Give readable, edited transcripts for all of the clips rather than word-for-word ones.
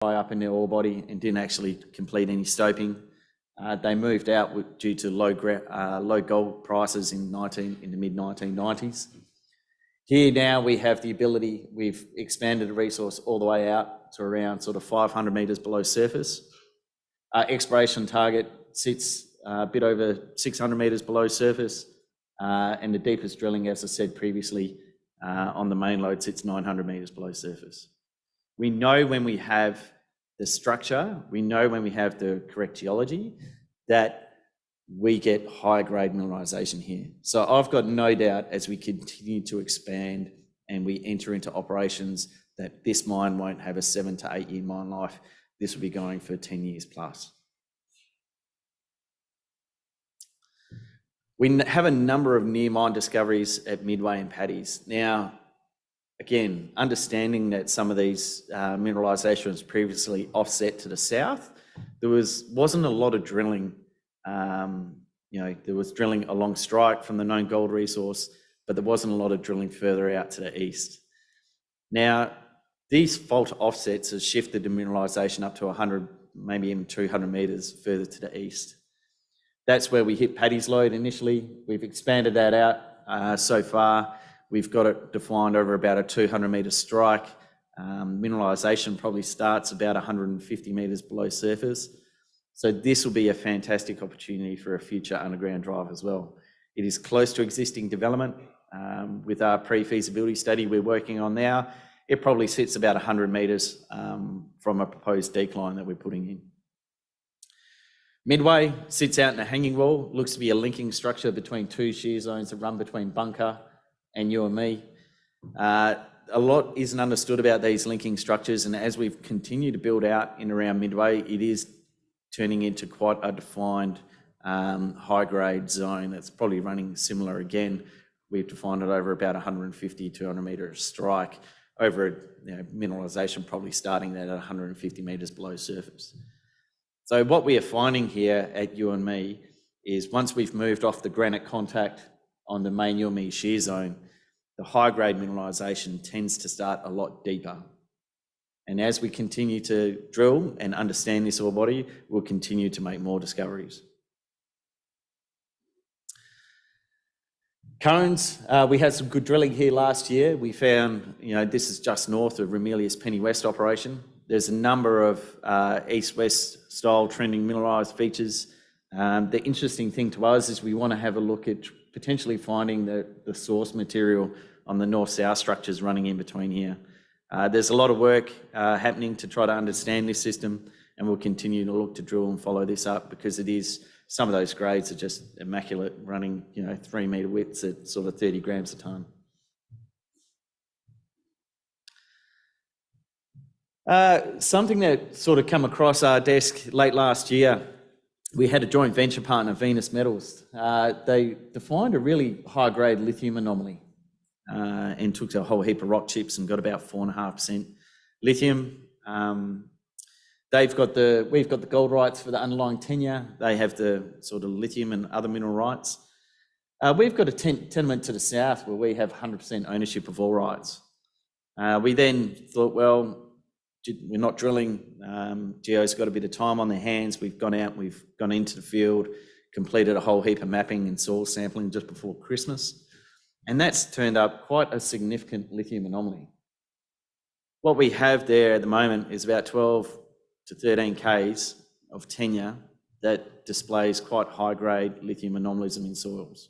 up in their ore body and didn't actually complete any stoping. They moved out due to low gold prices in the mid-1990s. Here now we have the ability, we've expanded the resource all the way out to around sort of 500 metres below surface. Our exploration target sits a bit over 600 metres below surface, and the deepest drilling, as I said previously, on the main lode sits 900 metres below surface. We know when we have the structure, we know when we have the correct geology, that we get high grade mineralisation here. So I've got no doubt as we continue to expand and we enter into operations that this mine won't have a 7 to 8 year mine life. This will be going for 10 years plus. We have a number of near mine discoveries at Midway and Paddy's. Now, again, understanding that some of these mineralisation was previously offset to the south, there wasn't a lot of drilling. There was drilling along strike from the known gold resource, but there wasn't a lot of drilling further out to the east. Now, these fault offsets have shifted the mineralisation up to 100, maybe even 200 metres further to the east. That's where we hit Paddy's lode initially. We've expanded that out so far. We've got it defined over about a 200 metre strike. Mineralisation probably starts about 150 metres below surface. So this will be a fantastic opportunity for a future underground drive as well. It is close to existing development. With our pre-feasibility study we're working on now, it probably sits about 100 metres from a proposed decline that we're putting in. Midway sits out in a hanging wall, looks to be a linking structure between two shear zones that run between Bunker and UME. A lot isn't understood about these linking structures, and as we've continued to build out in around Midway, it is turning into quite a defined high-grade zone that's probably running similar again. We've defined it over about 150, 200 metre strike over mineralisation probably starting at 150 metres below surface. So what we are finding here at UME is once we've moved off the granite contact on the main UME shear zone, the high-grade mineralisation tends to start a lot deeper. And as we continue to drill and understand this ore body, we'll continue to make more discoveries. Cones, we had some good drilling here last year. We found, this is just north of Ramelius Penny West operation. There's a number of east-west style trending mineralised features. The interesting thing to us is we want to have a look at potentially finding the source material on the north-south structures running in between here. There's a lot of work happening to try to understand this system, and we'll continue to look to drill and follow this up because some of those grades are just immaculate, running 3 metre widths at sort of 30 grams a tonne. Something that sort of come across our desk late last year, we had a joint venture partner, Venus Metals. They defined a really high-grade lithium anomaly and took a whole heap of rock chips and got about 4.5% lithium. We've got the gold rights for the underlying tenure. They have the sort of lithium and other mineral rights. We've got a tenement to the south where we have 100% ownership of all rights. We then thought, well, we're not drilling. Geo's got a bit of time on their hands. We've gone into the field, completed a whole heap of mapping and soil sampling just before Christmas. And that's turned up quite a significant lithium anomaly. What we have there at the moment is about 12 to 13 Ks of tenure that displays quite high-grade lithium anomalism in soils.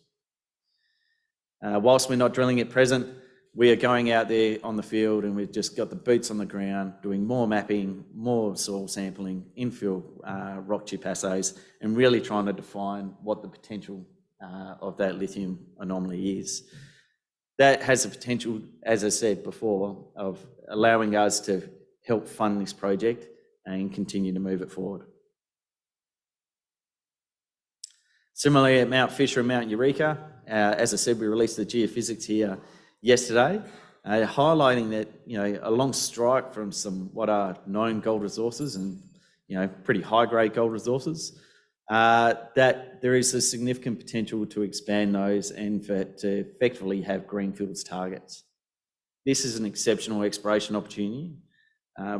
Whilst we're not drilling at present, we are going out there on the field and we've just got the boots on the ground, doing more mapping, more soil sampling, infill rock chip assays, and really trying to define what the potential of that lithium anomaly is. That has the potential, as I said before, of allowing us to help fund this project and continue to move it forward. Similarly, at Mount Fisher and Mount Eureka, as I said, we released the geophysics here yesterday, highlighting that along strike from what are known gold resources and pretty high-grade gold resources, that there is a significant potential to expand those and to effectively have greenfields targets. This is an exceptional exploration opportunity.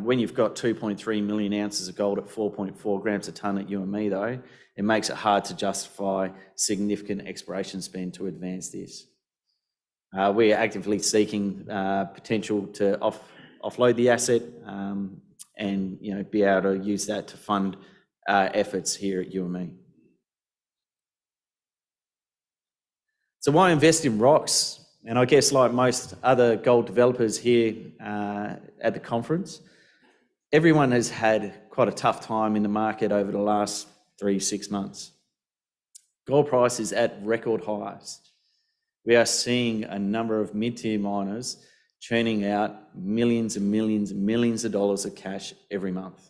When you've got 2.3 million ounces of gold at 4.4 grams a tonne at UME though, it makes it hard to justify significant exploration spend to advance this. We are actively seeking potential to offload the asset and be able to use that to fund efforts here at UME. So why invest in rocks? And I guess like most other gold developers here at the conference, everyone has had quite a tough time in the market over the last 3-6 months. Gold price is at record highs. We are seeing a number of mid-tier miners churning out millions and millions and millions of dollars of cash every month.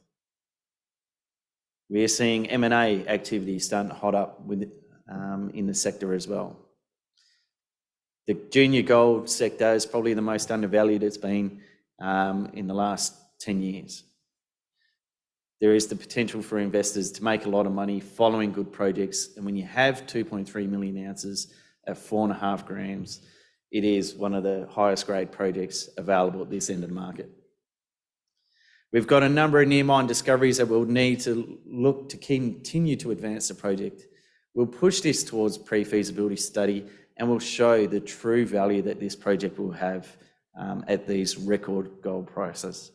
We are seeing M&A activity starting to hot up in the sector as well. The junior gold sector is probably the most undervalued it's been in the last 10 years. There is the potential for investors to make a lot of money following good projects, and when you have 2.3 million ounces at 4.5 grams, it is one of the highest grade projects available at this end of the market. We've got a number of near mine discoveries that we'll need to look to continue to advance the project. We'll push this towards pre-feasibility study and we'll show the true value that this project will have at these record gold prices.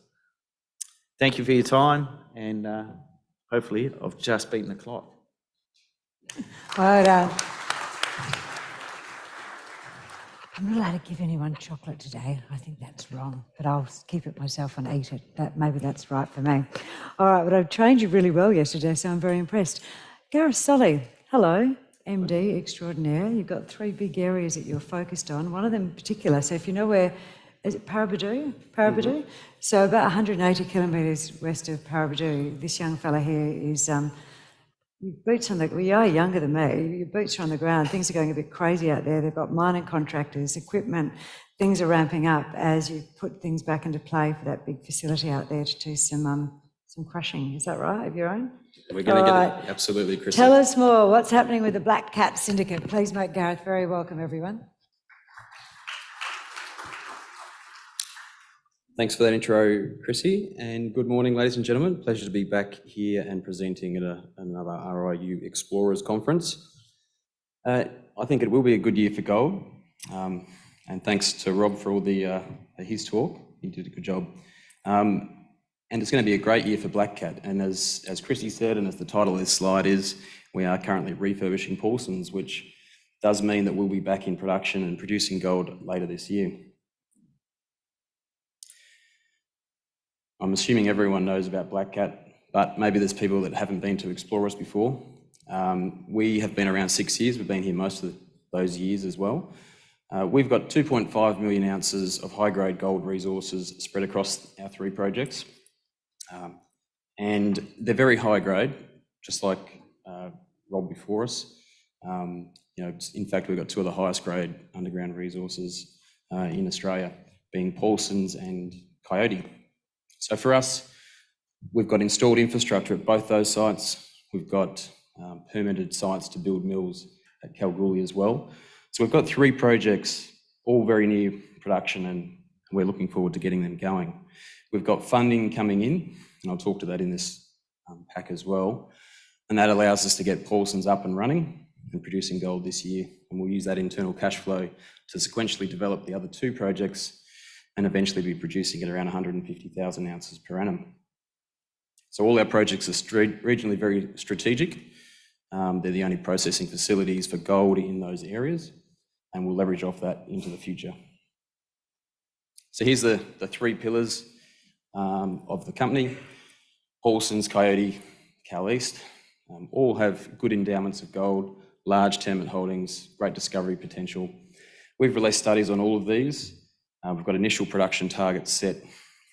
Thank you for your time, and hopefully I've just beaten the clock. Well done. I'm not allowed to give anyone chocolate today. I think that's wrong, but I'll keep it myself and eat it. Maybe that's right for me. All right, but I trained you really well yesterday, so I'm very impressed. Gareth Solly, hello, MD extraordinaire. You've got 3 big areas that you're focused on, one of them in particular. So if you know where, is it Paraburdoo? Mm-hmm. So about 180 kilometres west of Paraburdoo, this young fella here is... boots on the, well, you are younger than me, your boots are on the ground, things are going a bit crazy out there. They've got mining contractors, equipment, things are ramping up as you put things back into play for that big facility out there to do some crushing. Is that right, of your own? We're going to get it, absolutely, Chris. Tell us more, what's happening with the Black Cat Syndicate? Please make Gareth very welcome, everyone. Thanks for that intro, Chrissy, and good morning, ladies and gentlemen. Pleasure to be back here and presenting at another RIU Explorers Conference. I think it will be a good year for gold, and thanks to Rob for all his talk. He did a good job. And it's going to be a great year for Black Cat. And as Chrissy said, and as the title of this slide is, we are currently refurbishing Paulsens, which does mean that we'll be back in production and producing gold later this year. I'm assuming everyone knows about Black Cat, but maybe there's people that haven't been to Explorers before. We have been around 6 years. We've been here most of those years as well. We've got 2.5 million ounces of high-grade gold resources spread across our 3 projects. And they're very high-grade, just like Rob before us. In fact, we've got 2 of the highest-grade underground resources in Australia, being Paulsens and Coyote. So for us, we've got installed infrastructure at both those sites. We've got permitted sites to build mills at Kalgoorlie as well. So we've got 3 projects, all very near production, and we're looking forward to getting them going. We've got funding coming in, and I'll talk to that in this pack as well. And that allows us to get Paulsens up and running and producing gold this year. And we'll use that internal cash flow to sequentially develop the other 2 projects and eventually be producing at around 150,000 ounces per annum. So all our projects are regionally very strategic. They're the only processing facilities for gold in those areas, and we'll leverage off that into the future. So here's the 3 pillars of the company. Paulsens, Coyote, Cal East, all have good endowments of gold, large tenement holdings, great discovery potential. We've released studies on all of these. We've got initial production targets set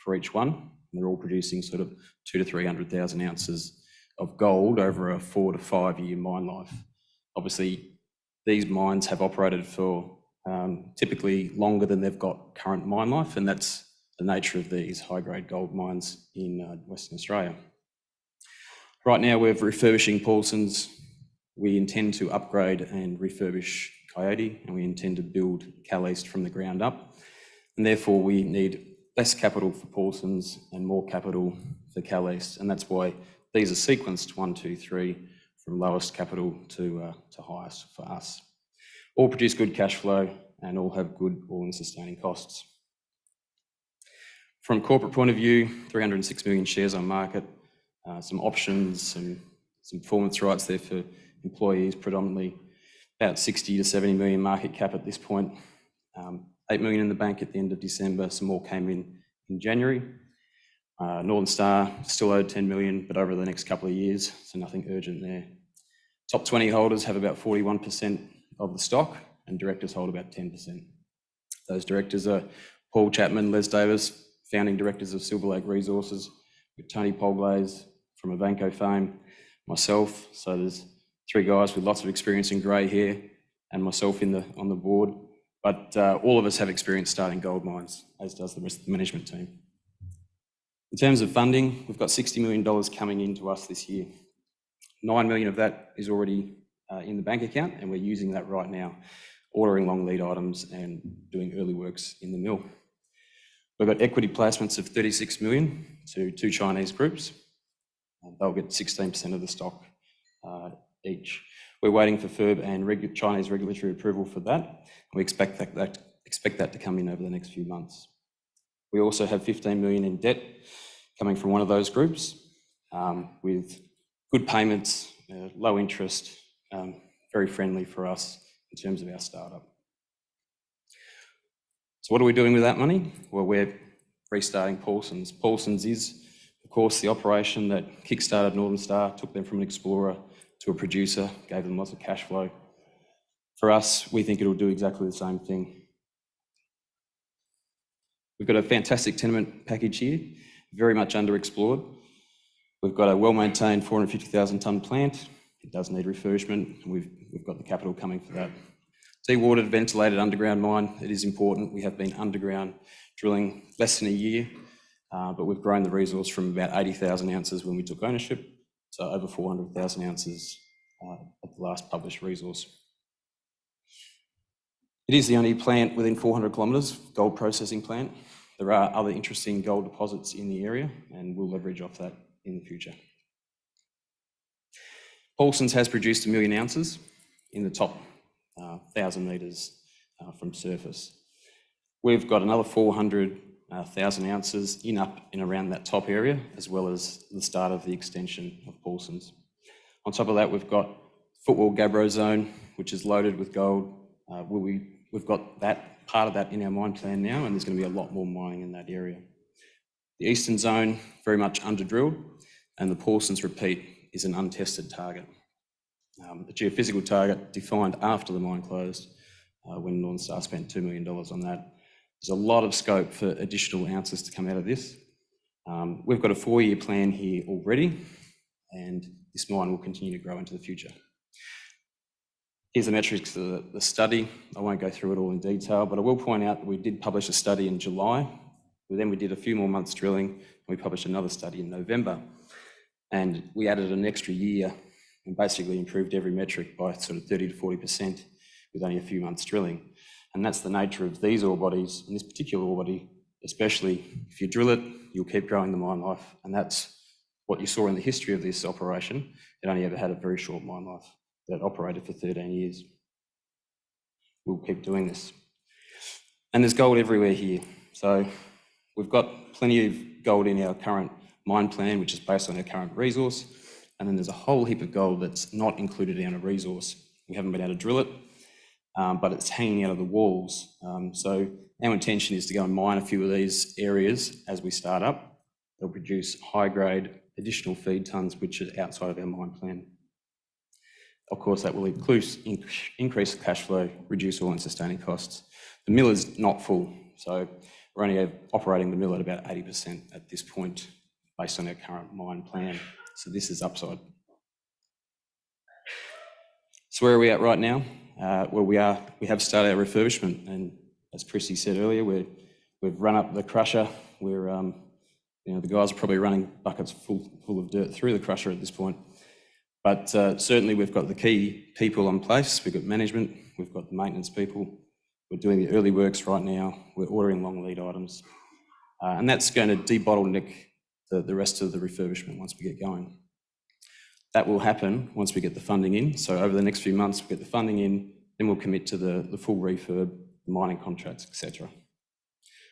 for each one. And they're all producing sort of 200,000 to 300,000 ounces of gold over a 4 to 5 year mine life. Obviously, these mines have operated for typically longer than they've got current mine life, and that's the nature of these high-grade gold mines in Western Australia. Right now, we're refurbishing Paulsens. We intend to upgrade and refurbish Coyote, and we intend to build Cal East from the ground up. And therefore, we need less capital for Paulsons and more capital for Cal East, and that's why these are sequenced 1, 2, 3 from lowest capital to highest for us. All produce good cash flow and all have good all-in sustaining costs. From a corporate point of view, 306 million shares on market, some options, some performance rights there for employees, predominantly about 60 to 70 million market cap at this point. 8 million in the bank at the end of December, some more came in January. Northern Star still owed 10 million, but over the next couple of years, so nothing urgent there. Top 20 holders have about 41% of the stock, and directors hold about 10%. Those directors are Paul Chapman, Les Davis, founding directors of Silver Lake Resources, with Tony Polglaze from Avanco fame, myself, so there's 3 guys with lots of experience in grey hair, and myself on the board. But all of us have experience starting gold mines, as does the rest of the management team. In terms of funding, we've got $60 million coming into us this year. 9 million of that is already in the bank account, and we're using that right now, ordering long lead items and doing early works in the mill. We've got equity placements of 36 million to 2 Chinese groups. They'll get 16% of the stock each. We're waiting for FIRB and Chinese regulatory approval for that, and we expect that to come in over the next few months. We also have 15 million in debt coming from one of those groups, with good payments, low interest, very friendly for us in terms of our startup. So what are we doing with that money? Well, we're restarting Paulsons. Paulsons is, of course, the operation that kick-started Northern Star, took them from an explorer to a producer, gave them lots of cash flow. For us, we think it'll do exactly the same thing. We've got a fantastic tenement package here, very much underexplored. We've got a well-maintained 450,000 tonne plant. It does need refurbishment, and we've got the capital coming for that. Dewatered, ventilated underground mine, it is important. We have been underground drilling less than a year, but we've grown the resource from about 80,000 ounces when we took ownership to over 400,000 ounces at the last published resource. It is the only plant within 400 kilometres, gold processing plant. There are other interesting gold deposits in the area, and we'll leverage off that in the future. Paulsons has produced 1 million ounces in the top 1,000 metres from surface. We've got another 400,000 ounces up and around that top area, as well as the start of the extension of Paulsons. On top of that, we've got Footwall Gabbro Zone, which is loaded with gold. We've got that part of that in our mine plan now, and there's going to be a lot more mining in that area. The Eastern Zone, very much under-drilled, and the Paulsons repeat is an untested target. The geophysical target defined after the mine closed, when Northern Star spent $2 million on that. There's a lot of scope for additional ounces to come out of this. We've got a 4-year plan here already, and this mine will continue to grow into the future. Here's the metrics of the study. I won't go through it all in detail, but I will point out that we did publish a study in July. Then we did a few more months drilling, and we published another study in November. And we added an extra year and basically improved every metric by sort of 30 to 40% with only a few months drilling. And that's the nature of these ore bodies, and this particular ore body, especially if you drill it, you'll keep growing the mine life. And that's what you saw in the history of this operation. It only ever had a very short mine life that operated for 13 years. We'll keep doing this. And there's gold everywhere here. So we've got plenty of gold in our current mine plan, which is based on our current resource. And then there's a whole heap of gold that's not included in a resource. We haven't been able to drill it, but it's hanging out of the walls. So our intention is to go and mine a few of these areas as we start up. They'll produce high-grade additional feed tonnes, which are outside of our mine plan. Of course, that will increase cash flow, reduce all-in sustaining costs. The mill is not full, so we're only operating the mill at about 80% at this point, based on our current mine plan. So this is upside. So where are we at right now? Well, we have started our refurbishment, and as Chrissy said earlier, we've run up the crusher. The guys are probably running buckets full of dirt through the crusher at this point. But certainly we've got the key people in place. We've got management, we've got the maintenance people. We're doing the early works right now. We're ordering long lead items. And that's going to debottleneck the rest of the refurbishment once we get going. That will happen once we get the funding in. So over the next few months, we get the funding in, then we'll commit to the full refurb, the mining contracts, etc.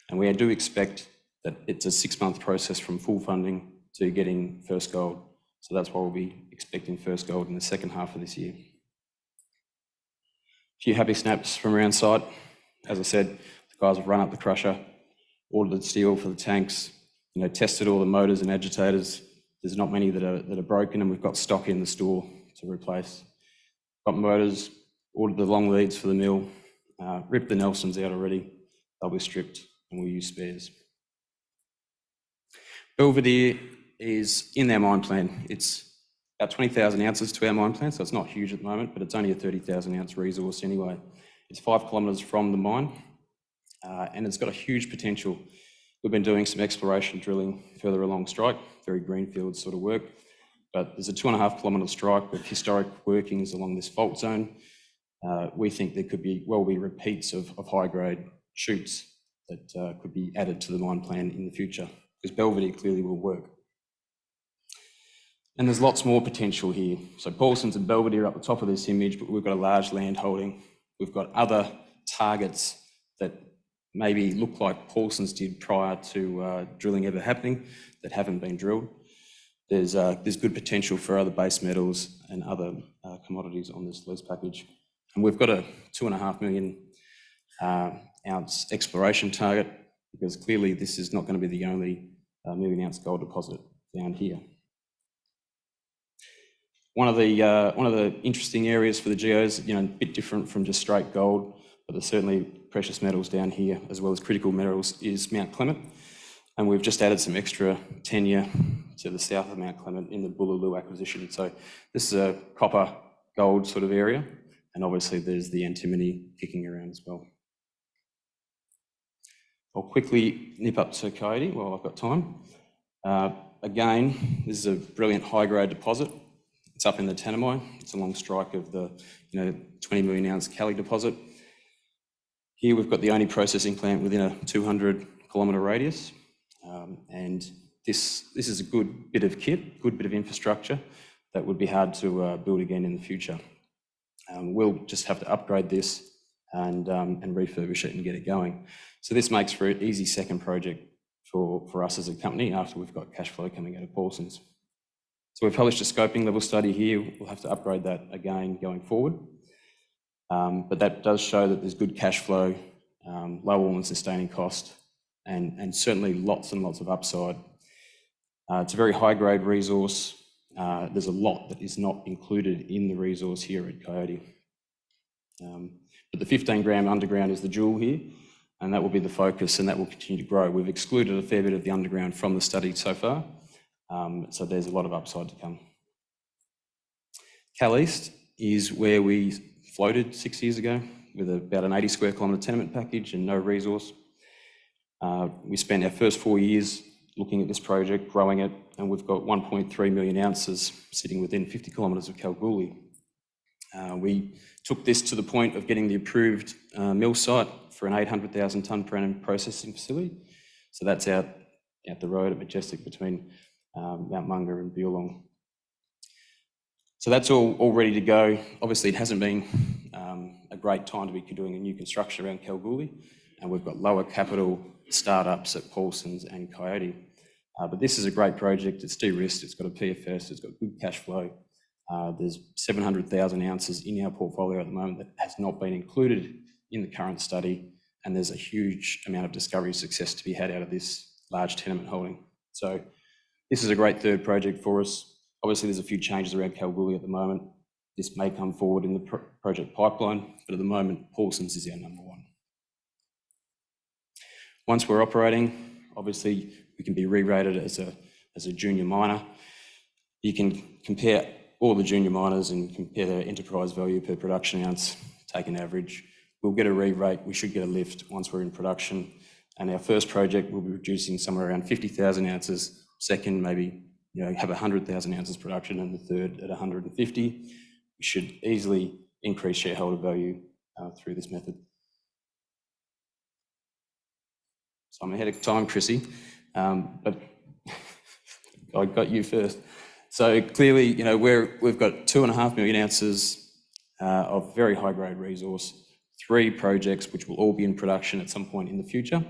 And we do expect that it's a 6-month process from full funding to getting first gold. So that's why we'll be expecting first gold in the second half of this year. A few happy snaps from around site. As I said, the guys have run up the crusher, ordered the steel for the tanks, tested all the motors and agitators. There's not many that are broken, and we've got stock in the store to replace. Got motors, ordered the long leads for the mill, ripped the Nelsons out already. They'll be stripped and we'll use spares. Belvedere is in their mine plan. It's about 20,000 ounces to our mine plan, so it's not huge at the moment, but it's only a 30,000 ounce resource anyway. It's 5 kilometres from the mine, and it's got a huge potential. We've been doing some exploration drilling further along strike, very greenfield sort of work, but there's a 2.5 kilometre strike with historic workings along this fault zone. We think there could be repeats of high-grade shoots that could be added to the mine plan in the future, because Belvedere clearly will work. And there's lots more potential here. So Paulsens and Belvedere are up the top of this image, but we've got a large land holding. We've got other targets that maybe look like Paulsens did prior to drilling ever happening that haven't been drilled. There's good potential for other base metals and other commodities on this lease package. And we've got a 2.5 million ounce exploration target, because clearly this is not going to be the only million ounce gold deposit down here. One of the interesting areas for the geos, a bit different from just straight gold, but there's certainly precious metals down here as well as critical minerals, is Mount Clement. And we've just added some extra tenure to the south of Mount Clement in the Bullaloo acquisition. So this is a copper gold sort of area, and obviously there's the antimony kicking around as well. I'll quickly nip up to Coyote while I've got time. Again, this is a brilliant high-grade deposit. It's up in the Tanami. It's along strike of the 20 million ounce Cali deposit. Here we've got the only processing plant within a 200 kilometre radius, and this is a good bit of kit, good bit of infrastructure that would be hard to build again in the future. We'll just have to upgrade this and refurbish it and get it going. So this makes for an easy second project for us as a company after we've got cash flow coming out of Paulsens. So we've published a scoping level study here. We'll have to upgrade that again going forward. But that does show that there's good cash flow, low all-in sustaining cost, and certainly lots and lots of upside. It's a very high-grade resource. There's a lot that is not included in the resource here at Coyote. But the 15 gram underground is the jewel here, and that will be the focus, and that will continue to grow. We've excluded a fair bit of the underground from the study so far, so there's a lot of upside to come. Cal East is where we floated 6 years ago with about an 80 square kilometre tenement package and no resource. We spent our first 4 years looking at this project, growing it, and we've got 1.3 million ounces sitting within 50 kilometres of Kalgoorlie. We took this to the point of getting the approved mill site for an 800,000 tonne per annum processing facility. So that's out the road at Majestic between Mount Munga and Beerlong. So that's all ready to go. Obviously, it hasn't been a great time to be doing a new construction around Kalgoorlie, and we've got lower capital startups at Paulsens and Coyote. But this is a great project. It's de-risked. It's got a PFS. It's got good cash flow. There's 700,000 ounces in our portfolio at the moment that has not been included in the current study, and there's a huge amount of discovery success to be had out of this large tenement holding. So this is a great third project for us. Obviously, there's a few changes around Kalgoorlie at the moment. This may come forward in the project pipeline, but at the moment, Paulsens is our number one. Once we're operating, obviously, we can be re-rated as a junior miner. You can compare all the junior miners and compare their enterprise value per production ounce, take an average. We'll get a re-rate. We should get a lift once we're in production. And our first project will be producing somewhere around 50,000 ounces. Second, maybe have 100,000 ounces production, and the third at 150. We should easily increase shareholder value through this method. So I'm ahead of time, Chrissy, but I got you first. So clearly, you know, we've got 2.5 million ounces of very high-grade resource, 3 projects which will all be in production at some point in the future.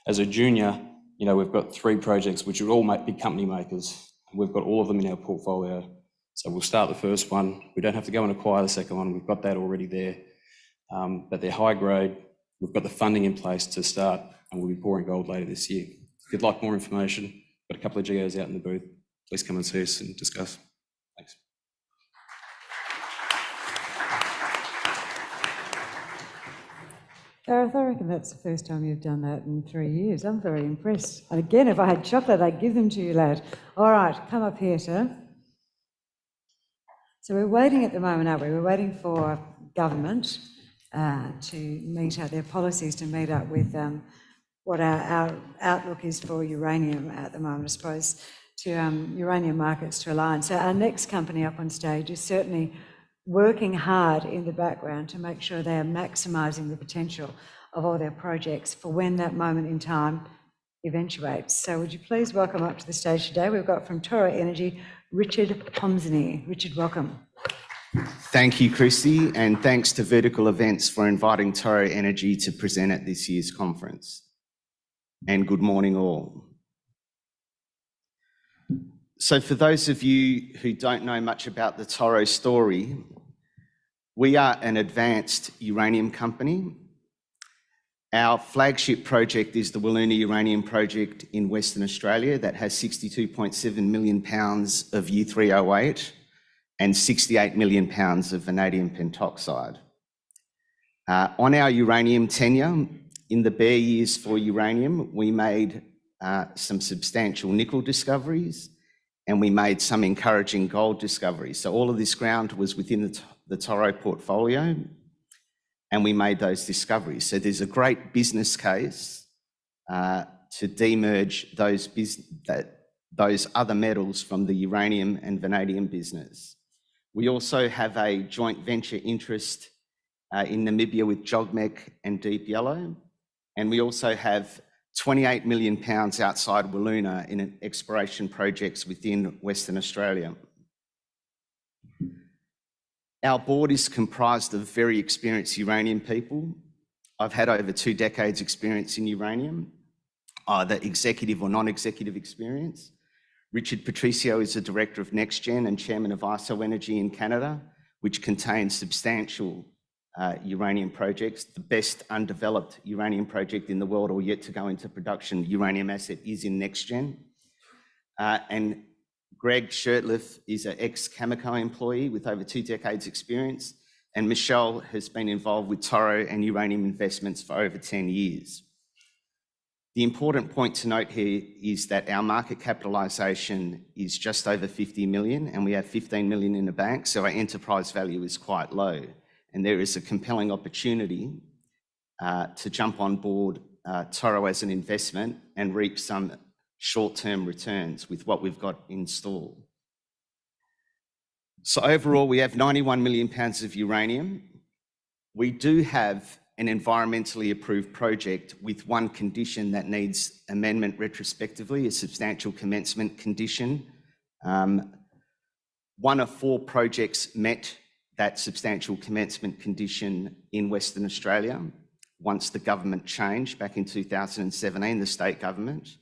As a junior, you know, we've got 3 projects which will all be company makers. We've got all of them in our portfolio. So we'll start the first one. We don't have to go and acquire the second one. We've got that already there. But they're high grade. We've got the funding in place to start, and we'll be pouring gold later this year. If you'd like more information, got a couple of GOs out in the booth. Please come and see us and discuss. Thanks. Gareth, I reckon that's the first time you've done that in 3 years. I'm very impressed. And again, if I had chocolate, I'd give them to you, lad. All right, come up here, sir. So we're waiting at the moment, aren't we? We're waiting for government to meet up, their policies to meet up with what our outlook is for uranium at the moment, I suppose, to uranium markets to align. So our next company up on stage is certainly working hard in the background to make sure they are maximising the potential of all their projects for when that moment in time eventuates. So would you please welcome up to the stage today, we've got from Toro Energy, Richard Pomsany. Richard, welcome. Thank you, Chrissy, and thanks to Vertical Events for inviting Toro Energy to present at this year's conference. And good morning all. So for those of you who don't know much about the Toro story, we are an advanced uranium company. Our flagship project is the Wiluna Uranium Project in Western Australia that has 62.7 million pounds of U3O8 and 68 million pounds of vanadium pentoxide. On our uranium tenure, in the bare years for uranium, we made some substantial nickel discoveries and we made some encouraging gold discoveries. So all of this ground was within the Toro portfolio, and we made those discoveries. So there's a great business case to demerge those other metals from the uranium and vanadium business. We also have a joint venture interest in Namibia with JOGMEC and Deep Yellow, and we also have 28 million pounds outside Wiluna in exploration projects within Western Australia. Our board is comprised of very experienced uranium people. I've had over 2 decades experience in uranium, either executive or non-executive experience. Richard Patricio is the director of NextGen and chairman of IGO Energy in Canada, which contains substantial uranium projects. The best undeveloped uranium project in the world or yet to go into production uranium asset is in NextGen. And Greg Shirtliff is an ex-Cameco employee with over 2 decades experience, and Michelle has been involved with Toro and uranium investments for over 10 years. The important point to note here is that our market capitalisation is just over 50 million and we have 15 million in the bank, so our enterprise value is quite low. And there is a compelling opportunity to jump on board Toro as an investment and reap some short-term returns with what we've got in store. So overall, we have 91 million pounds of uranium. We do have an environmentally approved project with one condition that needs amendment retrospectively, a substantial commencement condition. 1 of 4 projects met that substantial commencement condition in Western Australia once the government changed back in 2017, the state government.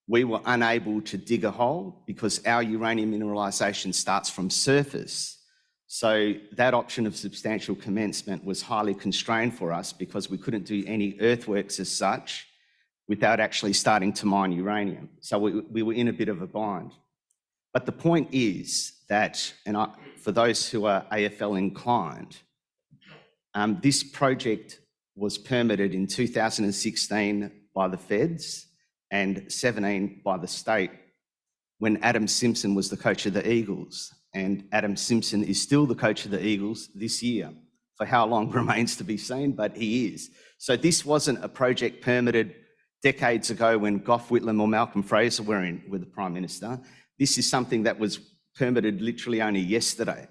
We were unable to dig a hole because our uranium mineralisation starts from surface. So that option of substantial commencement was highly constrained for us because we couldn't do any earthworks as such without actually starting to mine uranium. So we were in a bit of a bind. But the point is that, for those who are AFL inclined, this project was permitted in 2016 by the feds and 17 by the state when Adam Simpson was the coach of the Eagles. And Adam Simpson is still the coach of the Eagles this year. For how long remains to be seen, but he is. So this wasn't a project permitted decades ago when Gough Whitlam or Malcolm Fraser were the Prime Minister. This is something that was permitted literally only yesterday.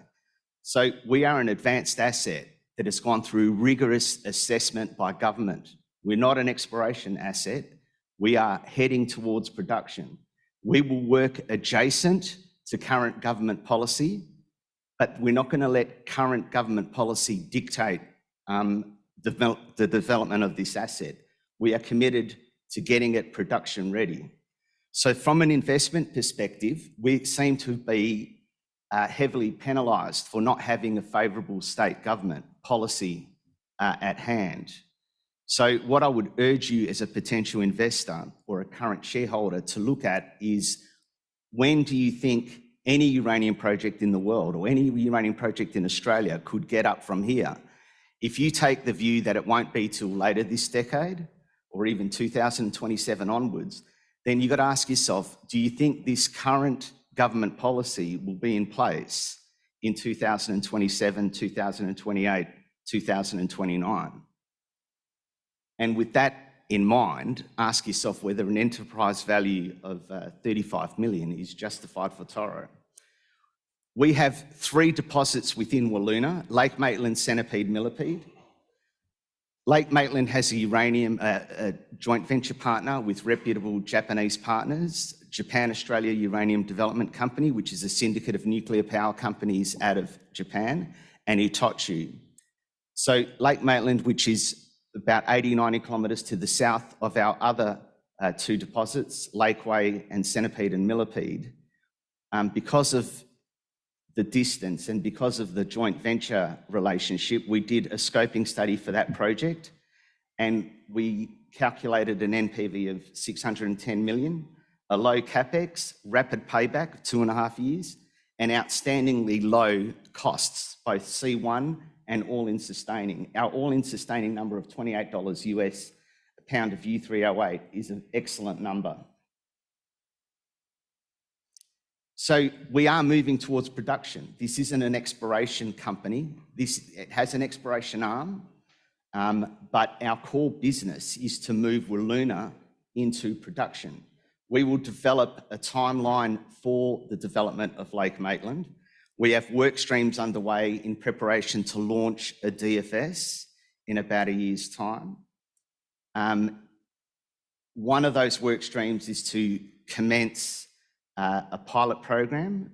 So we are an advanced asset that has gone through rigorous assessment by government. We're not an exploration asset. We are heading towards production. We will work adjacent to current government policy, but we're not going to let current government policy dictate the development of this asset. We are committed to getting it production ready. So from an investment perspective, we seem to be heavily penalised for not having a favourable state government policy at hand. So what I would urge you as a potential investor or a current shareholder to look at is, when do you think any uranium project in the world or any uranium project in Australia could get up from here? If you take the view that it won't be till later this decade or even 2027 onwards, then you've got to ask yourself, do you think this current government policy will be in place in 2027, 2028, 2029? And with that in mind, ask yourself whether an enterprise value of 35 million is justified for Toro. We have 3 deposits within Wiluna: Lake Maitland, Centipede, Millipede. Lake Maitland has a uranium a joint venture partner with reputable Japanese partners, Japan Australia Uranium Development Company, which is a syndicate of nuclear power companies out of Japan, and Itochu. So Lake Maitland, which is about 80, 90 kilometres to the south of our other 2 deposits, Lakeway and Centipede and Millipede, because of the distance and because of the joint venture relationship, we did a scoping study for that project, and we calculated an NPV of 610 million, a low capex, rapid payback, 2.5 years, and outstandingly low costs, both C1 and all-in sustaining. Our all-in sustaining number of $28 US a pound of U3O8 is an excellent number. So we are moving towards production. This isn't an exploration company. It has an exploration arm, but our core business is to move Wiluna into production. We will develop a timeline for the development of Lake Maitland. We have work streams underway in preparation to launch a DFS in about a year's time. One of those work streams is to commence a pilot program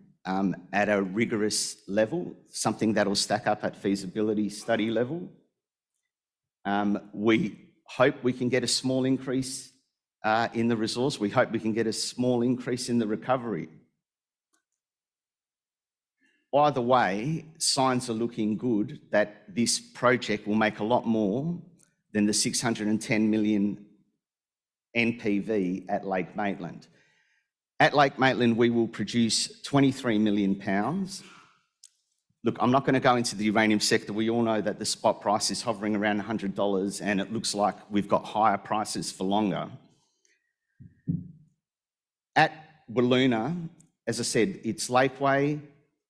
at a rigorous level, something that will stack up at feasibility study level. We hope we can get a small increase in the resource. We hope we can get a small increase in the recovery. Either way, signs are looking good that this project will make a lot more than the 610 million NPV at Lake Maitland. At Lake Maitland, we will produce 23 million pounds. Look, I'm not going to go into the uranium sector. We all know that the spot price is hovering around $100, and it looks like we've got higher prices for longer. At Wiluna, as I said, it's Lakeway,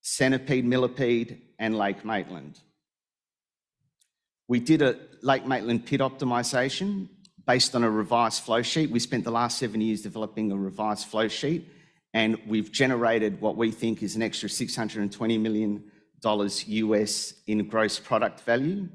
Centipede, Millipede, and Lake Maitland. We did a Lake Maitland pit optimisation based on a revised flow sheet. We spent the last 7 years developing a revised flow sheet, and we've generated what we think is an extra $620 million US in gross product value.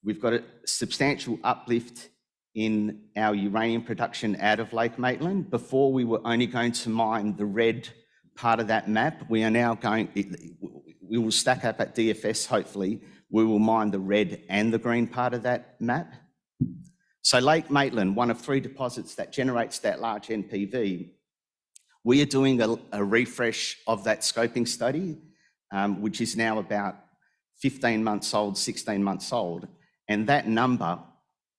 We've got a substantial uplift in our uranium production out of Lake Maitland. Before, we were only going to mine the red part of that map. We are now we will stack up at DFS, hopefully. We will mine the red and the green part of that map. So Lake Maitland, one of 3 deposits that generates that large NPV, we are doing a refresh of that scoping study, which is now about 15 months old, 16 months old. And that number,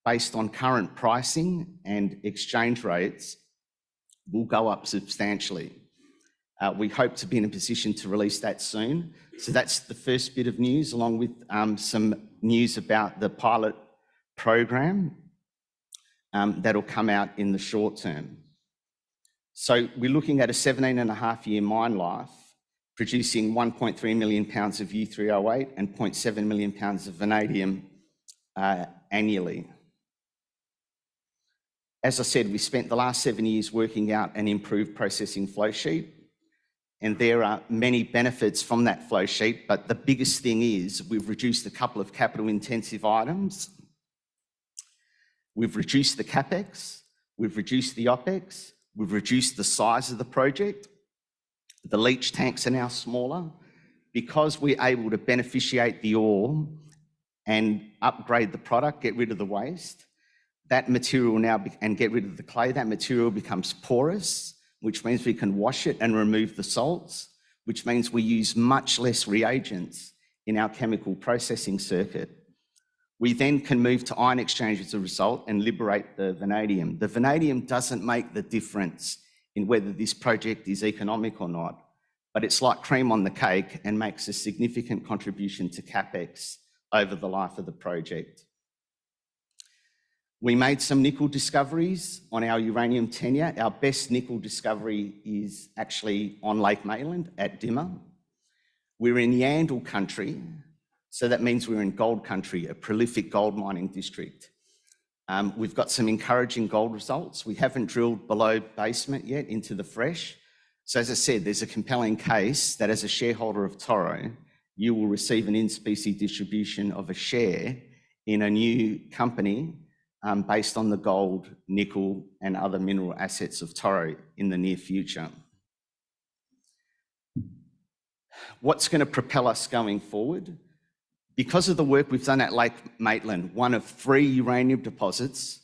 based on current pricing and exchange rates, will go up substantially. We hope to be in a position to release that soon. So that's the first bit of news, along with some news about the pilot program that'll come out in the short term. So we're looking at a 17.5-year mine life, producing 1.3 million pounds of U3O8 and 0.7 million pounds of vanadium annually. As I said, we spent the last 7 years working out an improved processing flow sheet, and there are many benefits from that flow sheet, but the biggest thing is we've reduced a couple of capital intensive items. We've reduced the CapEx, we've reduced the OpEx, we've reduced the size of the project. The leach tanks are now smaller. Because we're able to beneficiate the ore and upgrade the product, get rid of the waste, that material now, and get rid of the clay, that material becomes porous, which means we can wash it and remove the salts, which means we use much less reagents in our chemical processing circuit. We then can move to ion exchange as a result and liberate the vanadium. The vanadium doesn't make the difference in whether this project is economic or not, but it's like cream on the cake and makes a significant contribution to CapEx over the life of the project. We made some nickel discoveries on our uranium tenure. Our best nickel discovery is actually on Lake Maitland at Dimmer. We're in Yandal country, so that means we're in gold country, a prolific gold mining district. We've got some encouraging gold results. We haven't drilled below basement yet into the fresh. So as I said, there's a compelling case that as a shareholder of Toro, you will receive an in-specie distribution of a share in a new company based on the gold, nickel, and other mineral assets of Toro in the near future. What's going to propel us going forward? Because of the work we've done at Lake Maitland, one of 3 uranium deposits,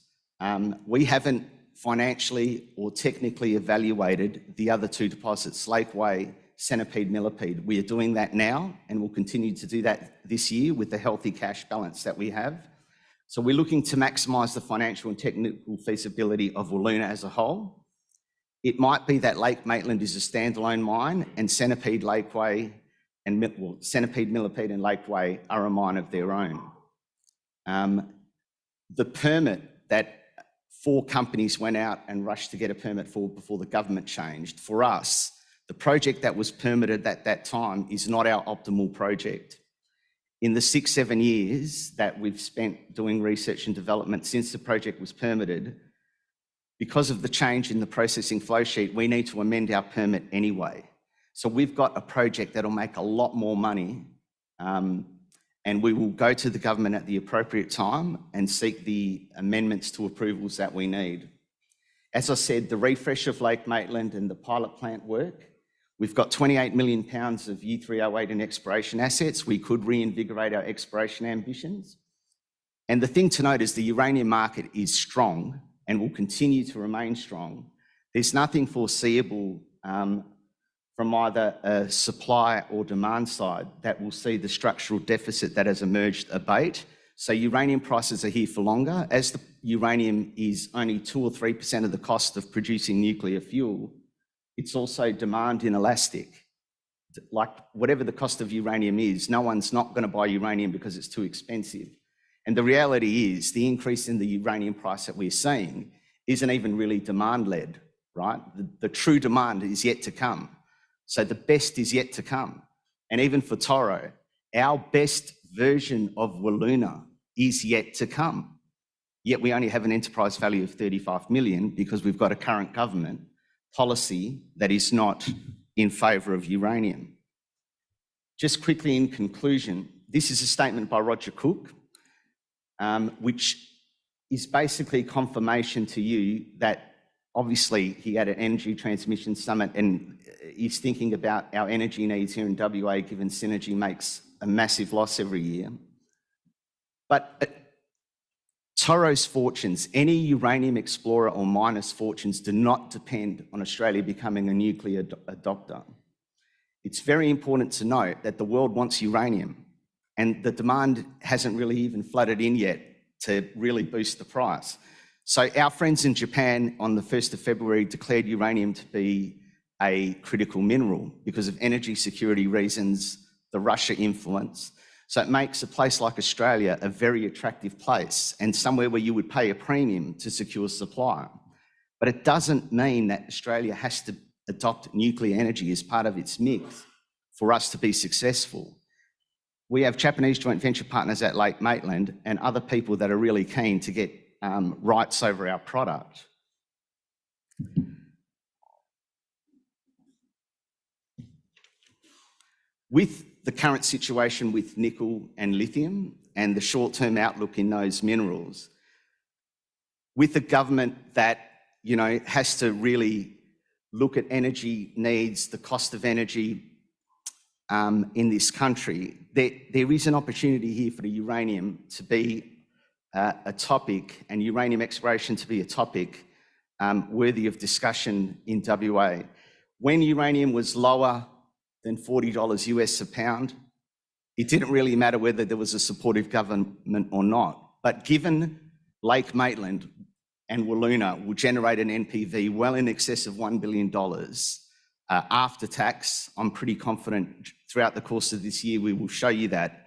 we haven't financially or technically evaluated the other 2 deposits, Lake Way, Centipede, Millipede. We are doing that now and we'll continue to do that this year with the healthy cash balance that we have. So we're looking to maximise the financial and technical feasibility of Wiluna as a whole. It might be that Lake Maitland is a standalone mine and Centipede, Lakeway, and Centipede, Millipede and Lakeway are a mine of their own. The permit that 4 companies went out and rushed to get a permit for before the government changed, for us, the project that was permitted at that time is not our optimal project. In the 6-7 years that we've spent doing research and development since the project was permitted, because of the change in the processing flow sheet, we need to amend our permit anyway. So we've got a project that'll make a lot more money, and we will go to the government at the appropriate time and seek the amendments to approvals that we need. As I said, the refresh of Lake Maitland and the pilot plant work, we've got 28 million pounds of U3O8 in exploration assets. We could reinvigorate our exploration ambitions. And the thing to note is the uranium market is strong and will continue to remain strong. There's nothing foreseeable from either a supply or demand side that will see the structural deficit that has emerged abate. So uranium prices are here for longer. As the uranium is only 2 or 3% of the cost of producing nuclear fuel, it's also demand inelastic. Like whatever the cost of uranium is, no one's not going to buy uranium because it's too expensive. And the reality is the increase in the uranium price that we're seeing isn't even really demand-led, right? The true demand is yet to come. So the best is yet to come. And even for Toro, our best version of Wiluna is yet to come. Yet we only have an enterprise value of 35 million because we've got a current government policy that is not in favour of uranium. Just quickly in conclusion, this is a statement by Roger Cook, which is basically confirmation to you that obviously he had an energy transmission summit and he's thinking about our energy needs here in WA, given Synergy makes a massive loss every year. But Toro's fortunes, any uranium explorer or miner's fortunes do not depend on Australia becoming a nuclear adopter. It's very important to note that the world wants uranium and the demand hasn't really even flooded in yet to really boost the price. So our friends in Japan on the 1st of February declared uranium to be a critical mineral because of energy security reasons, the Russia influence. So it makes a place like Australia a very attractive place and somewhere where you would pay a premium to secure supply. But it doesn't mean that Australia has to adopt nuclear energy as part of its mix for us to be successful. We have Japanese joint venture partners at Lake Maitland and other people that are really keen to get rights over our product. With the current situation with nickel and lithium and the short-term outlook in those minerals, with a government that, you know, has to really look at energy needs, the cost of energy in this country, there is an opportunity here for the uranium to be a topic, and uranium exploration to be a topic worthy of discussion in WA. When uranium was lower than $40 US a pound, it didn't really matter whether there was a supportive government or not. But given Lake Maitland and Wiluna will generate an NPV well in excess of $1 billion after tax, I'm pretty confident throughout the course of this year we will show you that.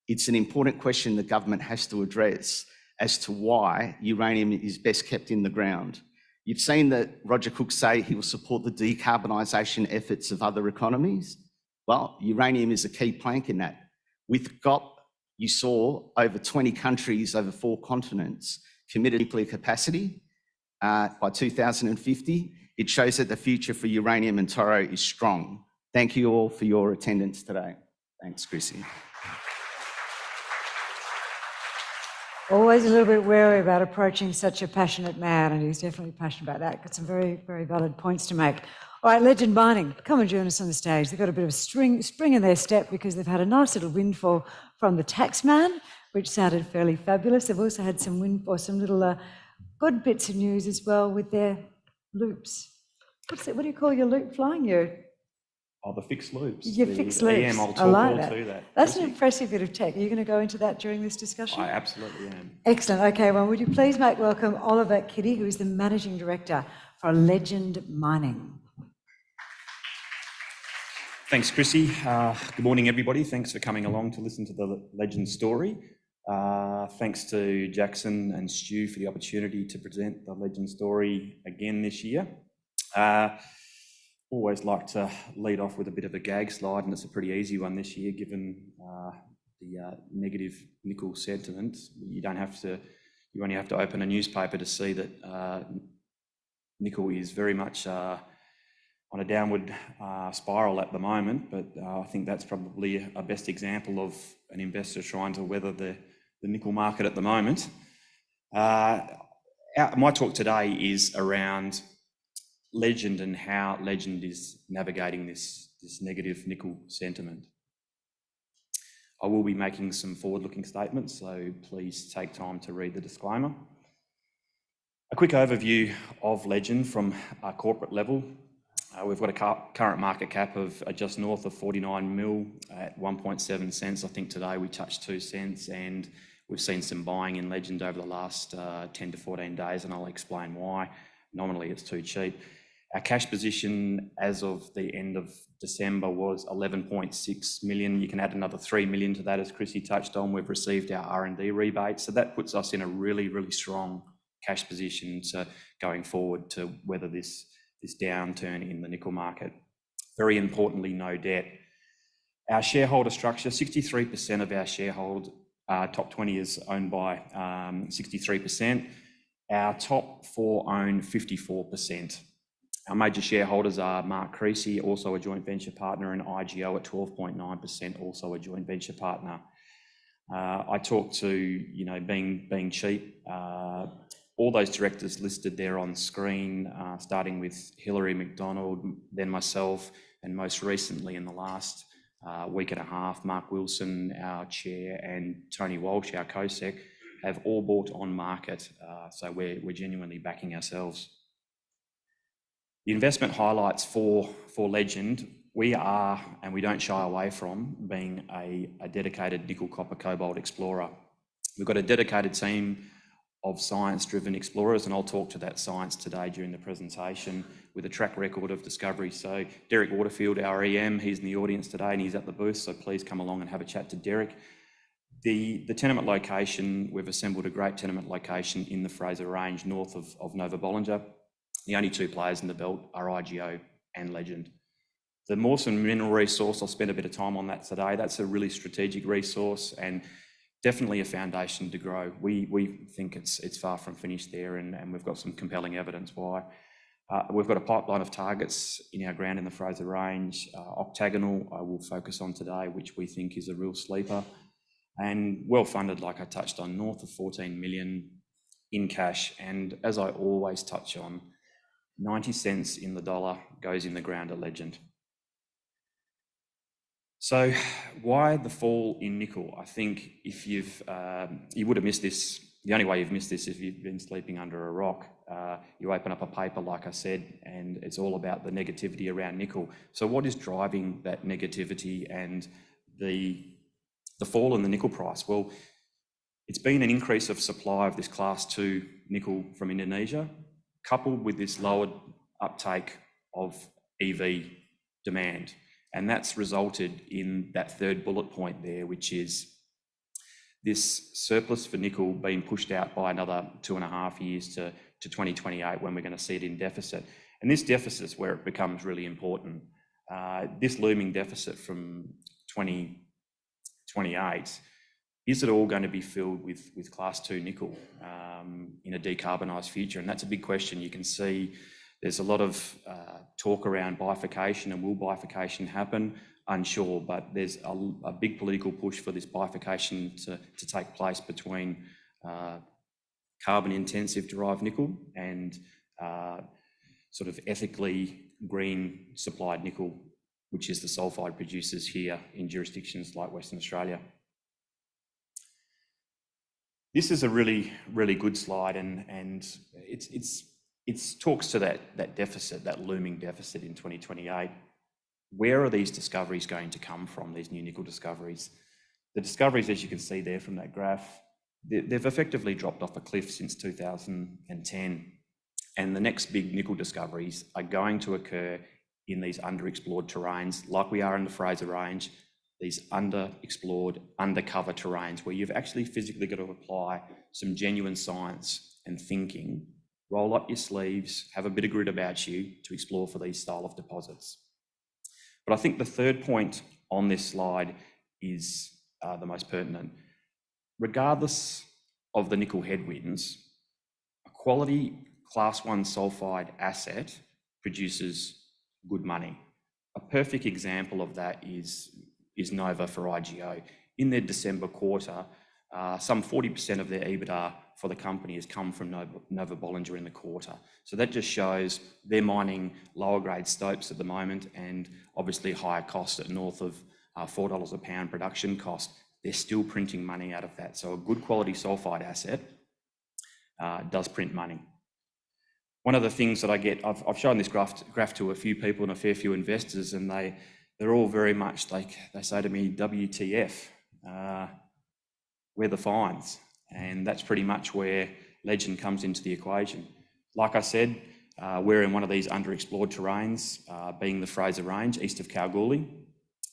It's an important question the government has to address as to why uranium is best kept in the ground. You've seen that Roger Cook say he will support the decarbonisation efforts of other economies. Well, uranium is a key plank in that. With GOP, you saw over 20 countries over 4 continents committed nuclear capacity by 2050. It shows that the future for uranium and Toro is strong. Thank you all for your attendance today. Thanks, Chrissy. Always a little bit wary about approaching such a passionate man, and he's definitely passionate about that. Got some very, very valid points to make. All right, Legend Mining, come and join us on the stage. They've got a bit of spring in their step because they've had a nice little windfall from the tax man, which sounded fairly fabulous. They've also had some some little good bits of news as well with their loops. What do you call your loop flying? Oh, the fixed loops. Your fixed loops. EM, I'll talk I like all that. to that. That's an impressive bit of tech. Are you going to go into that during this discussion? I absolutely am. Excellent. Okay, well, would you please make welcome Oliver Kitty, who is the Managing Director for Legend Mining. Thanks, Chrissy. Good morning, everybody. Thanks for coming along to listen to the Legend story. Thanks to Jackson and Stu for the opportunity to present the Legend story again this year. Always like to lead off with a bit of a gag slide, and it's a pretty easy one this year, given the negative nickel sentiment. You only have to open a newspaper to see that nickel is very much on a downward spiral at the moment, but I think that's probably a best example of an investor trying to weather the nickel market at the moment. My talk today is around Legend and how Legend is navigating this negative nickel sentiment. I will be making some forward-looking statements, so please take time to read the disclaimer. A quick overview of Legend from our corporate level. We've got a current market cap of just north of 49 mil at 1.7 cents. I think today we touched 2 cents, and we've seen some buying in Legend over the last 10 to 14 days, and I'll explain why. Nominally, it's too cheap. Our cash position as of the end of December was 11.6 million. You can add another 3 million to that, as Chrissy touched on. We've received our R&D rebate, so that puts us in a really, really strong cash position going forward to weather this downturn in the nickel market. Very importantly, no debt. Our shareholder structure, 63% of our sharehold top 20 is owned by 63%. Our top 4 own 54%. Our major shareholders are Mark Creasy, also a joint venture partner, and IGO at 12.9%, also a joint venture partner. I talked to, being cheap. All those directors listed there on screen, starting with Hilary McDonald, then myself, and most recently in the last week and a half, Mark Wilson, our chair, and Tony Walsh, our co-sec, have all bought on market. So we're genuinely backing ourselves. The investment highlights for Legend, we are, and we don't shy away from, being a dedicated nickel, copper, cobalt explorer. We've got a dedicated team of science-driven explorers, and I'll talk to that science today during the presentation, with a track record of discovery. So Derek Waterfield, our EM, he's in the audience today and he's at the booth, so please come along and have a chat to Derek. The tenement location, we've assembled a great tenement location in the Fraser Range, north of Nova Bollinger. The only 2 players in the belt are IGO and Legend. The Mawson mineral resource, I'll spend a bit of time on that today. That's a really strategic resource and definitely a foundation to grow. We think it's far from finished there, and we've got some compelling evidence why. We've got a pipeline of targets in our ground in the Fraser Range. Octagonal, I will focus on today, which we think is a real sleeper. And well funded, like I touched on, north of 14 million. in cash. And as I always touch on, 90 cents in the dollar goes in the ground a legend. So why the fall in nickel? I think if you would have missed this, the only way you've missed this if you've been sleeping under a rock. You open up a paper, like I said, and it's all about the negativity around nickel. So what is driving that negativity and the fall in the nickel price? Well, it's been an increase of supply of this class 2 nickel from Indonesia, coupled with this lowered uptake of EV demand. And that's resulted in that third bullet point there, which is this surplus for nickel being pushed out by another 2.5 years to 2028, when we're going to see it in deficit. And this deficit is where it becomes really important. This looming deficit from 2028, is it all going to be filled with class 2 nickel in a decarbonised future? And that's a big question. You can see there's a lot of talk around bifurcation, and will bifurcation happen? Unsure, but there's a big political push for this bifurcation to take place between carbon intensive derived nickel and sort of ethically green supplied nickel, which is the sulphide producers here in jurisdictions like Western Australia. This is a really, really good slide, and it talks to that deficit, that looming deficit in 2028. Where are these discoveries going to come from, these new nickel discoveries? The discoveries, as you can see there from that graph, they've effectively dropped off a cliff since 2010. And the next big nickel discoveries are going to occur in these underexplored terrains, like we are in the Fraser Range, these underexplored, undercover terrains where you've actually physically got to apply some genuine science and thinking, roll up your sleeves, have a bit of grit about you to explore for these style of deposits. But I think the third point on this slide is the most pertinent. Regardless of the nickel headwinds, a quality class 1 sulphide asset produces good money. A perfect example of that is Nova for IGO. In their December quarter, some 40% of their EBITDA for the company has come from Nova Bollinger in the quarter. So that just shows they're mining lower grade stopes at the moment, and obviously higher costs at north of $4 a pound production cost. They're still printing money out of that. So a good quality sulphide asset does print money. One of the things that I get, I've shown this graph to a few people and a fair few investors, and they're all very much like, they say to me, WTF, where the fines? And that's pretty much where Legend comes into the equation. Like I said, we're in one of these underexplored terrains, being the Fraser Range, east of Kalgoorlie.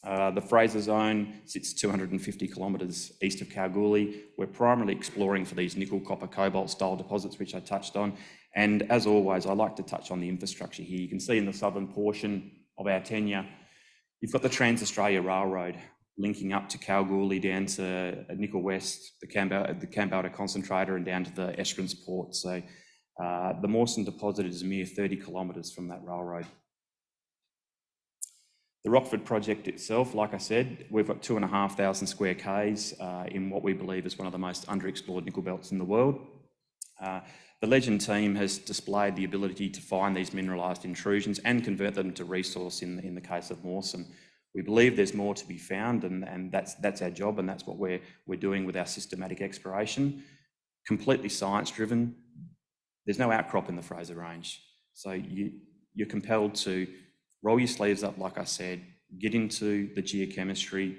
The Fraser Zone sits 250 kilometres east of Kalgoorlie. We're primarily exploring for these nickel, copper, cobalt style deposits, which I touched on. And as always, I like to touch on the infrastructure here. You can see in the southern portion of our tenure, you've got the Trans-Australia Railroad linking up to Kalgoorlie down to Nickel West, the Kambalda concentrator, and down to the Esperance port. So the Mawson deposit is a mere 30 kilometres from that railroad. The Rockford project itself, like I said, we've got 2,500 square Ks in what we believe is one of the most underexplored nickel belts in the world. The Legend team has displayed the ability to find these mineralised intrusions and convert them to resource in the case of Mawson. We believe there's more to be found, and that's our job, and that's what we're doing with our systematic exploration. Completely science-driven. There's no outcrop in the Fraser Range. So you're compelled to roll your sleeves up, like I said, get into the geochemistry,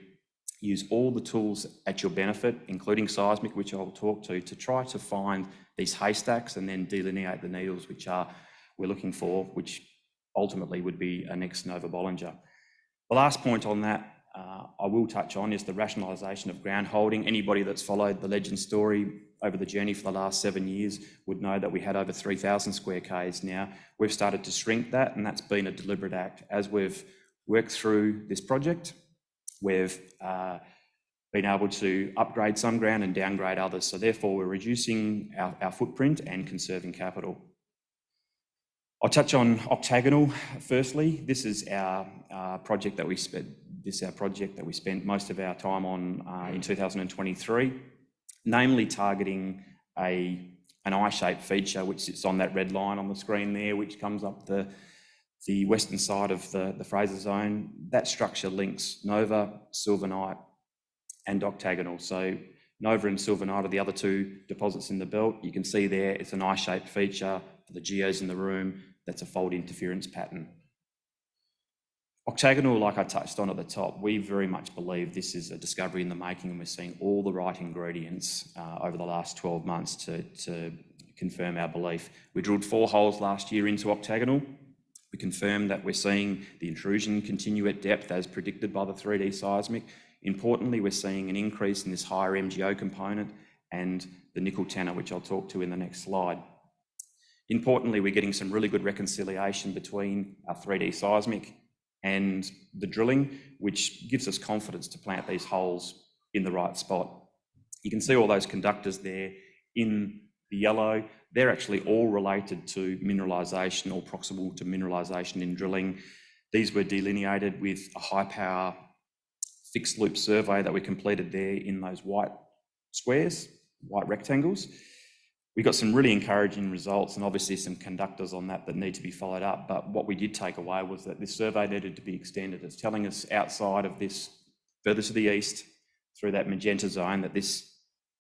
use all the tools at your benefit, including seismic, which I'll talk to try to find these haystacks and then delineate the needles we're looking for, which ultimately would be a next Nova Bollinger. The last point on that I will touch on is the rationalisation of ground holding. Anybody that's followed the Legend story over the journey for the last 7 years would know that we had over 3,000 square Ks now. We've started to shrink that, and that's been a deliberate act. As we've worked through this project, we've been able to upgrade some ground and downgrade others. So therefore, we're reducing our footprint and conserving capital. I'll touch on Octagonal firstly. This is our project that we spent most of our time on in 2023, namely targeting a an eye-shaped feature which sits on that red line on the screen there, which comes up the western side of the Fraser Zone. That structure links Nova, Silverknight and octagonal. So Nova and Silverknight are the other two deposits in the belt. You can see there it's an eye-shaped feature for the geos in the room. That's a fold interference pattern. Octagonal, like I touched on at the top, we very much believe this is a discovery in the making, and we're seeing all the right ingredients over the last 12 months to confirm our belief. We drilled 4 holes last year into octagonal. We confirmed that we're seeing the intrusion continue at depth as predicted by the 3D seismic. Importantly, we're seeing an increase in this higher MGO component and the nickel tenor, which I'll talk to in the next slide. Importantly, we're getting some really good reconciliation between our 3D seismic and the drilling, which gives us confidence to plant these holes in the right spot. You can see all those conductors there in the yellow. They're actually all related to mineralisation or proximal to mineralisation in drilling. These were delineated with a high power fixed loop survey that we completed there in those white squares, white rectangles. We got some really encouraging results, and obviously some conductors on that need to be followed up. But what we did take away was that this survey needed to be extended. It's telling us outside of this, further to the east, through that magenta zone, that this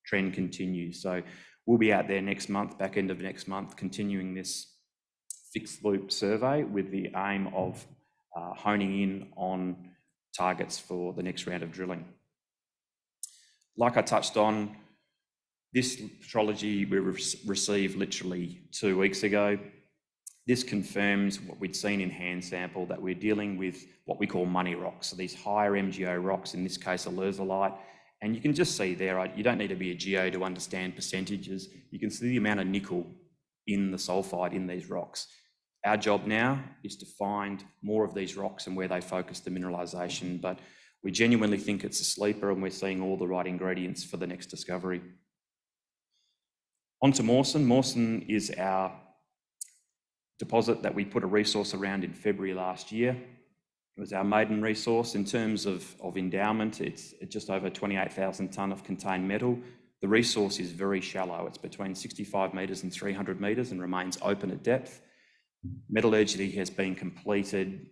trend continues. So we'll be out there next month, back end of next month, continuing this fixed loop survey with the aim of honing in on targets for the next round of drilling. Like I touched on, this petrology we received literally 2 weeks ago. This confirms what we'd seen in hand sample, that we're dealing with what we call money rocks. So these higher MGO rocks, in this case a leusolite. And you can just see there, you don't need to be a geo to understand percentages. You can see the amount of nickel in the sulfide in these rocks. Our job now is to find more of these rocks and where they focus the mineralisation. But we genuinely think it's a sleeper, and we're seeing all the right ingredients for the next discovery. On to Mawson. Mawson is our deposit that we put a resource around in February last year. It was our maiden resource. In terms of endowment, it's just over 28,000 tonne of contained metal. The resource is very shallow. It's between 65 metres and 300 metres and remains open at depth. Metallurgy has been completed,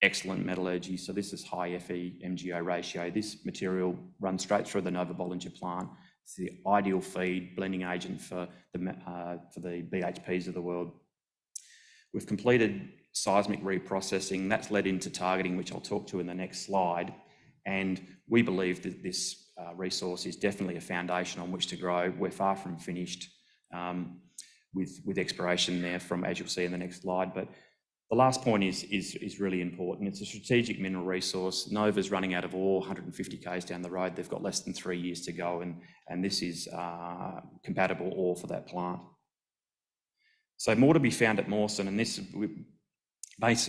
excellent metallurgy. So this is high Fe MGO ratio. This material runs straight through the Nova Bollinger plant. It's the ideal feed blending agent for the BHPs of the world. We've completed seismic reprocessing. That's led into targeting, which I'll talk to in the next slide. And we believe that this resource is definitely a foundation on which to grow. We're far from finished with exploration there, from, as you'll see in the next slide. But the last point is really important. It's a strategic mineral resource. Nova's running out of ore 150 k's down the road. They've got less than 3 years to go, and this is compatible ore for that plant. So more to be found at Mawson, and this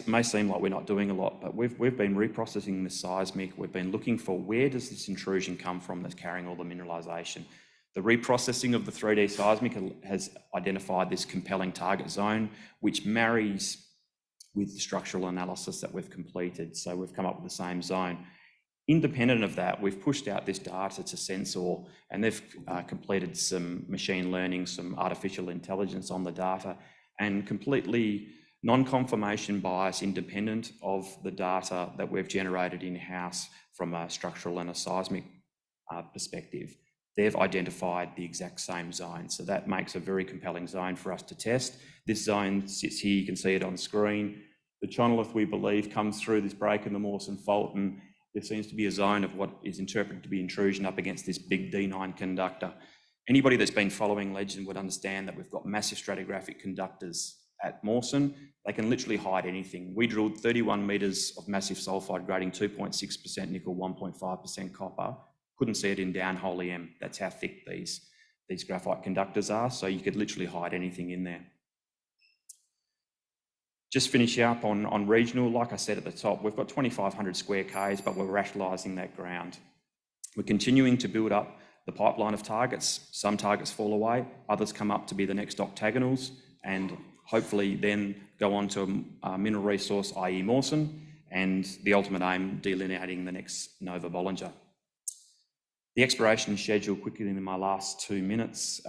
may seem like we're not doing a lot, but we've been reprocessing the seismic. We've been looking for where does this intrusion come from that's carrying all the mineralisation. The reprocessing of the 3D seismic has identified this compelling target zone, which marries with the structural analysis that we've completed. So we've come up with the same zone. Independent of that, we've pushed out this data to Sensor, and they've completed some machine learning, some artificial intelligence on the data, and completely non-confirmation bias independent of the data that we've generated in-house from a structural and a seismic perspective. They've identified the exact same zone. So that makes a very compelling zone for us to test. This zone sits here, you can see it on screen. The chronolith, we believe, comes through this break in the Mawson Fault, and there seems to be a zone of what is interpreted to be intrusion up against this big D9 conductor. Anybody that's been following Legend would understand that we've got massive stratigraphic conductors at Mawson. They can literally hide anything. We drilled 31 metres of massive sulfide grading 2.6% nickel, 1.5% copper. Couldn't see it in downhole EM. That's how thick these graphite conductors are. So you could literally hide anything in there. Just finishing up on regional, like I said at the top, we've got 2,500 square k's, but we're rationalising that ground. We're continuing to build up the pipeline of targets. Some targets fall away, others come up to be the next octagonals, and hopefully then go on to a mineral resource, i.e. Mawson, and the ultimate aim, delineating the next Nova Bollinger. The exploration schedule, quickly in my last 2 minutes,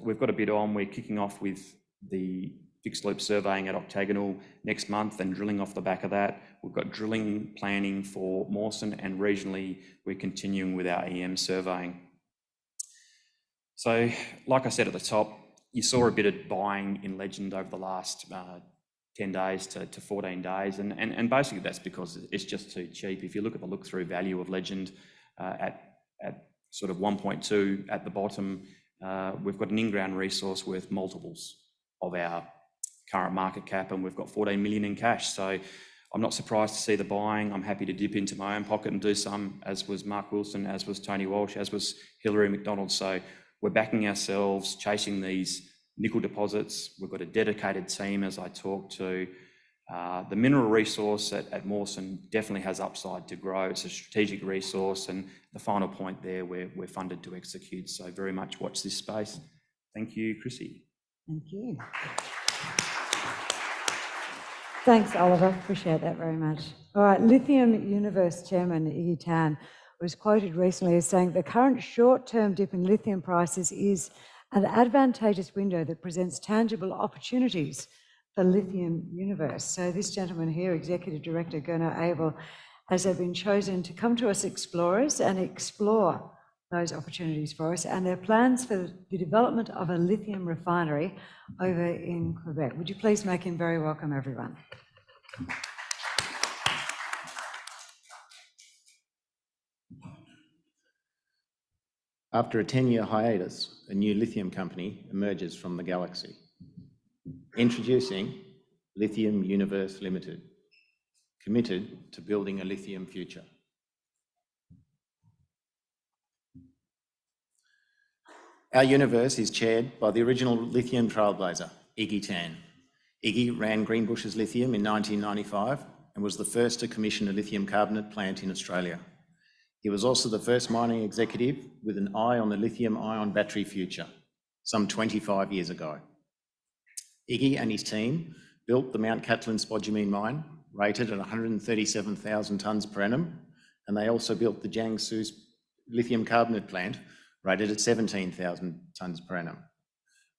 we've got a bit on. We're kicking off with the fixed loop surveying at Octagonal next month and drilling off the back of that. We've got drilling planning for Mawson, and regionally we're continuing with our EM surveying. So like I said at the top, you saw a bit of buying in Legend over the last 10 days to 14 days. And basically that's because it's just too cheap. If you look at the look-through value of Legend at sort of 1.2 at the bottom, we've got an in-ground resource worth multiples of our current market cap, and we've got 14 million in cash. So I'm not surprised to see the buying. I'm happy to dip into my own pocket and do some, as was Mark Wilson, as was Tony Walsh, as was Hilary McDonald. So we're backing ourselves, chasing these nickel deposits. We've got a dedicated team, as I talked to. The mineral resource at Mawson definitely has upside to grow. It's a strategic resource, and the final point there, we're funded to execute. So very much watch this space. Thank you, Chrissy. Thank you. Thanks, Oliver. Appreciate that very much. All right, Lithium Universe Chairman Iggy Tan was quoted recently as saying the current short-term dip in lithium prices is an advantageous window that presents tangible opportunities for Lithium Universe. So this gentleman here, Executive Director Gunnar Abel, has been chosen to come to us explorers and explore those opportunities for us and their plans for the development of a lithium refinery over in Quebec. Would you please make him very welcome, everyone? After a 10-year hiatus, a new lithium company emerges from the galaxy. Introducing Lithium Universe Ltd, committed to building a lithium future. Our universe is chaired by the original lithium trailblazer, Iggy Tan. Iggy ran Greenbushes Lithium in 1995 and was the first to commission a lithium carbonate plant in Australia. He was also the first mining executive with an eye on the lithium-ion battery future, some 25 years ago. Iggy and his team built the Mount Cattlin spodumene mine, rated at 137,000 tonnes per annum, and they also built the Jiangsu lithium carbonate plant, rated at 17,000 tonnes per annum.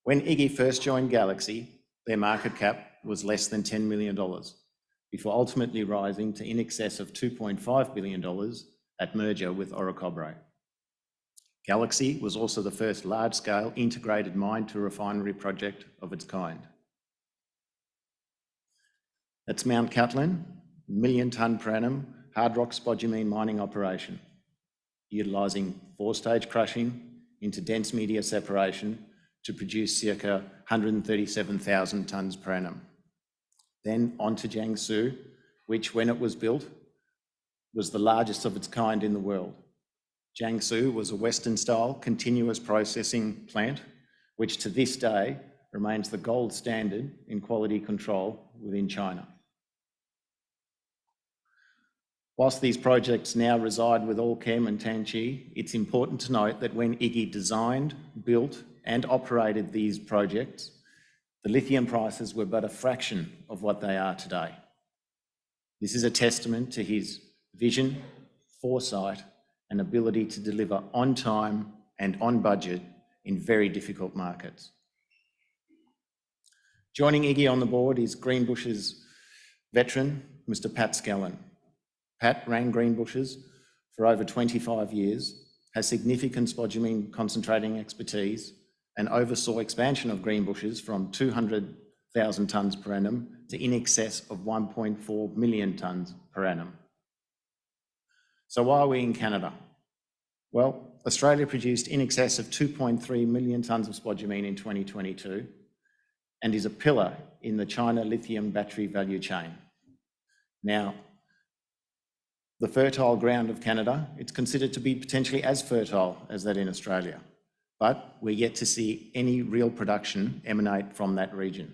When Iggy first joined Galaxy, their market cap was less than $10 million, before ultimately rising to in excess of $2.5 billion at merger with Orocobre. Galaxy was also the first large-scale integrated mine-to-refinery project of its kind. That's Mount Cattlin, 1 million tonne per annum hard rock spodumene mining operation, utilising 4-stage crushing into dense media separation to produce circa 137,000 tonnes per annum. Then on to Jiangsu, which when it was built, was the largest of its kind in the world. Jiangsu was a Western-style continuous processing plant, which to this day remains the gold standard in quality control within China. Whilst these projects now reside with Allkem and Tianqi, it's important to note that when Iggy designed, built and operated these projects, the lithium prices were but a fraction of what they are today. This is a testament to his vision, foresight and ability to deliver on time and on budget in very difficult markets. Joining Iggy on the board is Greenbushes veteran, Mr. Pat Skellen. Pat ran Greenbushes for over 25 years, has significant spodumene concentrating expertise and oversaw expansion of Greenbushes from 200,000 tonnes per annum to in excess of 1.4 million tonnes per annum. So why are we in Canada? Well, Australia produced in excess of 2.3 million tonnes of spodumene in 2022 and is a pillar in the China lithium battery value chain. Now, the fertile ground of Canada, it's considered to be potentially as fertile as that in Australia, but we're yet to see any real production emanate from that region.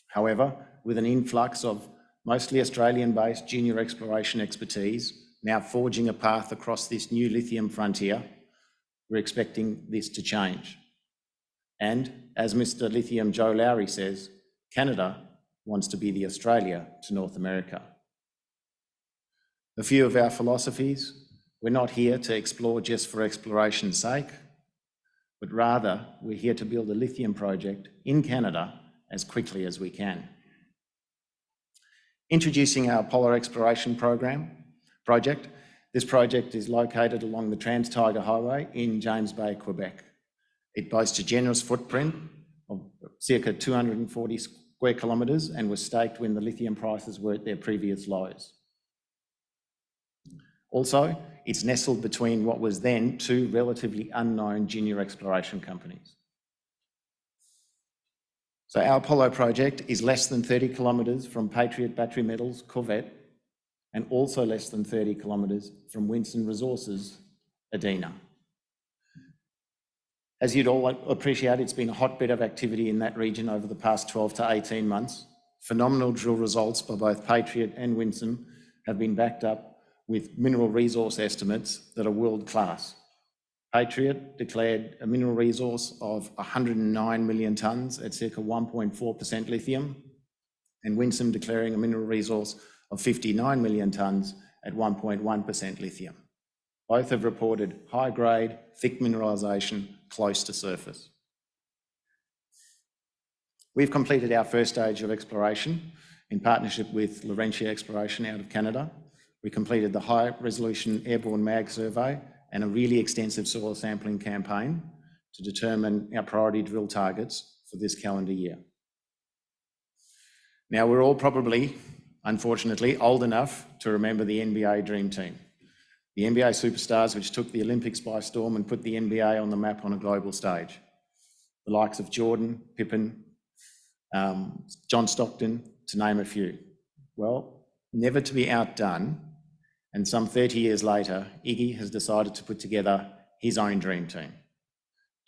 However, with an influx of mostly Australian-based junior exploration expertise now forging a path across this new lithium frontier, we're expecting this to change. And as Mr. Lithium Joe Lowry says, Canada wants to be the Australia to North America. A few of our philosophies: We're not here to explore just for exploration's sake, but rather we're here to build a lithium project in Canada as quickly as we can. Introducing our Polar Exploration project. This project is located along the Trans-Tyger Highway in James Bay, Quebec. It boasts a generous footprint of circa 240 square kilometres and was staked when the lithium prices were at their previous lows. Also, it's nestled between what was then two relatively unknown junior exploration companies. So our Apollo project is less than 30 kilometres from Patriot Battery Metals Corvette and also less than 30 kilometres from Basin Resources Ltd. As you'd all appreciate, it's been a hotbed of activity in that region over the past 12 to 18 months. Phenomenal drill results by both Patriot and Winsome have been backed up with mineral resource estimates that are world-class. Patriot declared a mineral resource of 109 million tonnes at circa 1.4% lithium, and Winsome declaring a mineral resource of 59 million tonnes at 1.1% lithium. Both have reported high-grade, thick mineralisation close to surface. We've completed our first stage of exploration in partnership with Laurentia Exploration out of Canada. We completed the high-resolution airborne mag survey and a really extensive soil sampling campaign to determine our priority drill targets for this calendar year. Now, we're all probably, unfortunately, old enough to remember the NBA Dream Team. The NBA superstars which took the Olympics by storm and put the NBA on the map on a global stage. The likes of Jordan, Pippen, John Stockton, to name a few. Well, never to be outdone, and some 30 years later, Iggy has decided to put together his own dream team.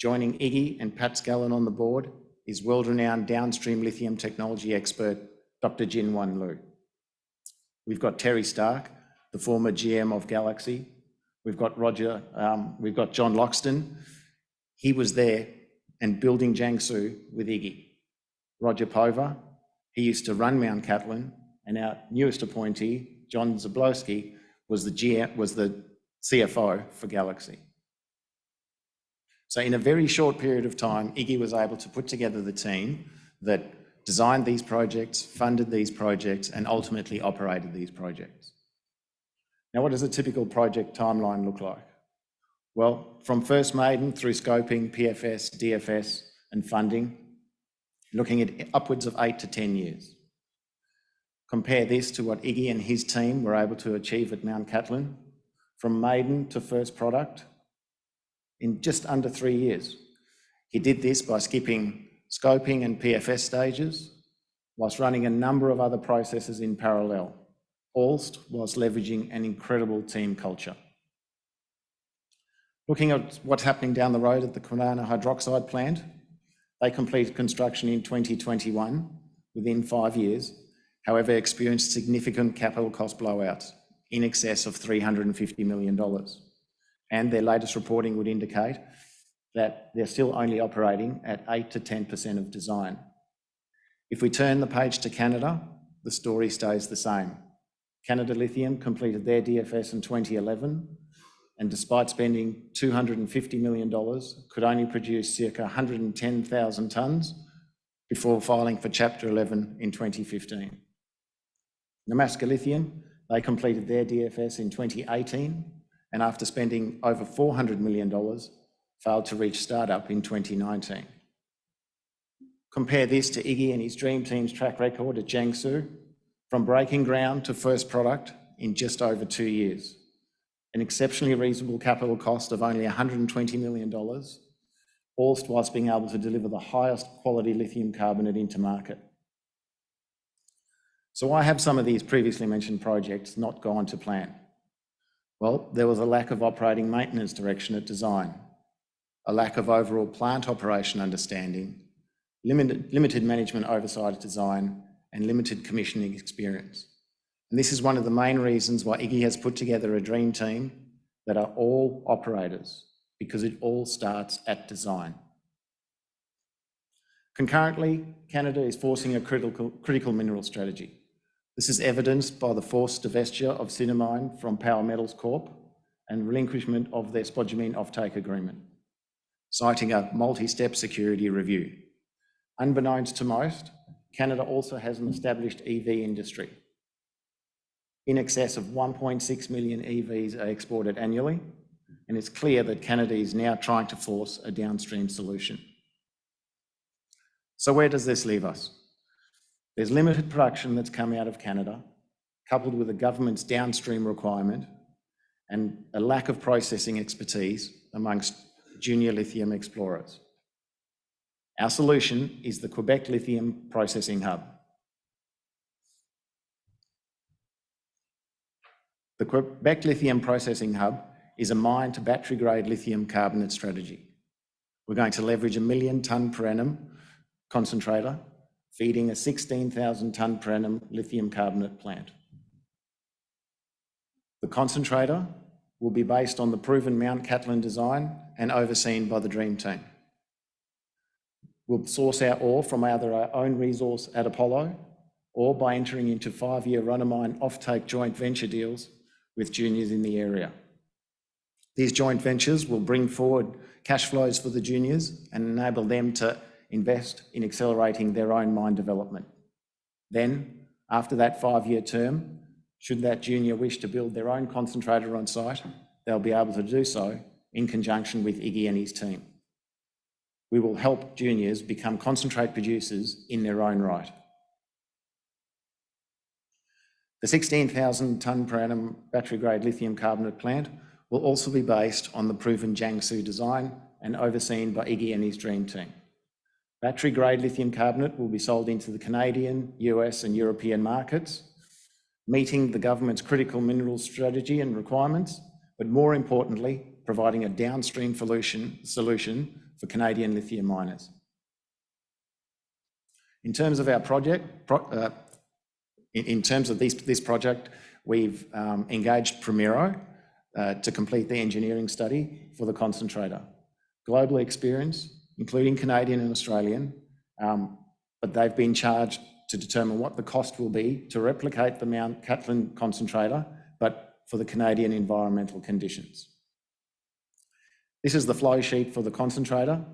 Joining Iggy and Pat Scallon on the board is world-renowned downstream lithium technology expert, Dr. Jin-Wan Liu. We've got Terry Stark, the former GM of Galaxy. We've got John Loxton. He was there and building Jiangsu with Iggy. Roger Pova, he used to run Mount Cattlin, and our newest appointee, John Zablowski, was the CFO for Galaxy. So in a very short period of time, Iggy was able to put together the team that designed these projects, funded these projects, and ultimately operated these projects. Now, what does a typical project timeline look like? Well, from first maiden through scoping, PFS, DFS, and funding, looking at upwards of 8 to 10 years. Compare this to what Iggy and his team were able to achieve at Mount Cattlin, from maiden to first product in just under 3 years. He did this by skipping scoping and PFS stages, whilst running a number of other processes in parallel, whilst leveraging an incredible team culture. Looking at what's happening down the road at the Kwinana hydroxide plant, they completed construction in 2021 within 5 years, however experienced significant capital cost blowouts in excess of $350 million. And their latest reporting would indicate that they're still only operating at 8 to 10% of design. If we turn the page to Canada, the story stays the same. Canada Lithium completed their DFS in 2011, and despite spending $250 million, could only produce circa 110,000 tonnes before filing for Chapter 11 in 2015. Nemaska Lithium, they completed their DFS in 2018, and after spending over $400 million, failed to reach startup in 2019. Compare this to Iggy and his dream team's track record at Jiangsu, from breaking ground to first product in just over 2 years. An exceptionally reasonable capital cost of only $120 million, whilst being able to deliver the highest quality lithium carbonate into market. So why have some of these previously mentioned projects not gone to plan? Well, there was a lack of operating maintenance direction at design, a lack of overall plant operation understanding, limited management oversight at design, and limited commissioning experience. And this is one of the main reasons why Iggy has put together a dream team that are all operators, because it all starts at design. Concurrently, Canada is forcing a critical mineral strategy. This is evidenced by the forced divestiture of Cinnamine from Power Metals Corp and relinquishment of their spodumene offtake agreement, citing a multi-step security review. Unbeknownst to most, Canada also has an established EV industry. In excess of 1.6 million EVs are exported annually, and it's clear that Canada is now trying to force a downstream solution. So where does this leave us? There's limited production that's come out of Canada, coupled with the government's downstream requirement and a lack of processing expertise amongst junior lithium explorers. Our solution is the Quebec Lithium Processing Hub. The Quebec Lithium Processing Hub is a mine to battery grade lithium carbonate strategy. We're going to leverage a 1 million tonne per annum concentrator, feeding a 16,000 tonne per annum lithium carbonate plant. The concentrator will be based on the proven Mount Cattlin design and overseen by the Dream Team. We'll source our ore from either our own resource at Apollo or by entering into 5-year run-of-mine offtake joint venture deals with juniors in the area. These joint ventures will bring forward cash flows for the juniors and enable them to invest in accelerating their own mine development. Then, after that 5-year term, should that junior wish to build their own concentrator on site, they'll be able to do so in conjunction with Iggy and his team. We will help juniors become concentrate producers in their own right. The 16,000 tonne per annum battery grade lithium carbonate plant will also be based on the proven Jiangsu design and overseen by Iggy and his Dream Team. Battery grade lithium carbonate will be sold into the Canadian, US and European markets, meeting the government's critical minerals strategy and requirements, but more importantly, providing a downstream solution for Canadian lithium miners. In terms of our project, this project, we've engaged Primero to complete the engineering study for the concentrator. Global experience, including Canadian and Australian, but they've been charged to determine what the cost will be to replicate the Mount Cattlin concentrator, but for the Canadian environmental conditions. This is the flow sheet for the concentrator,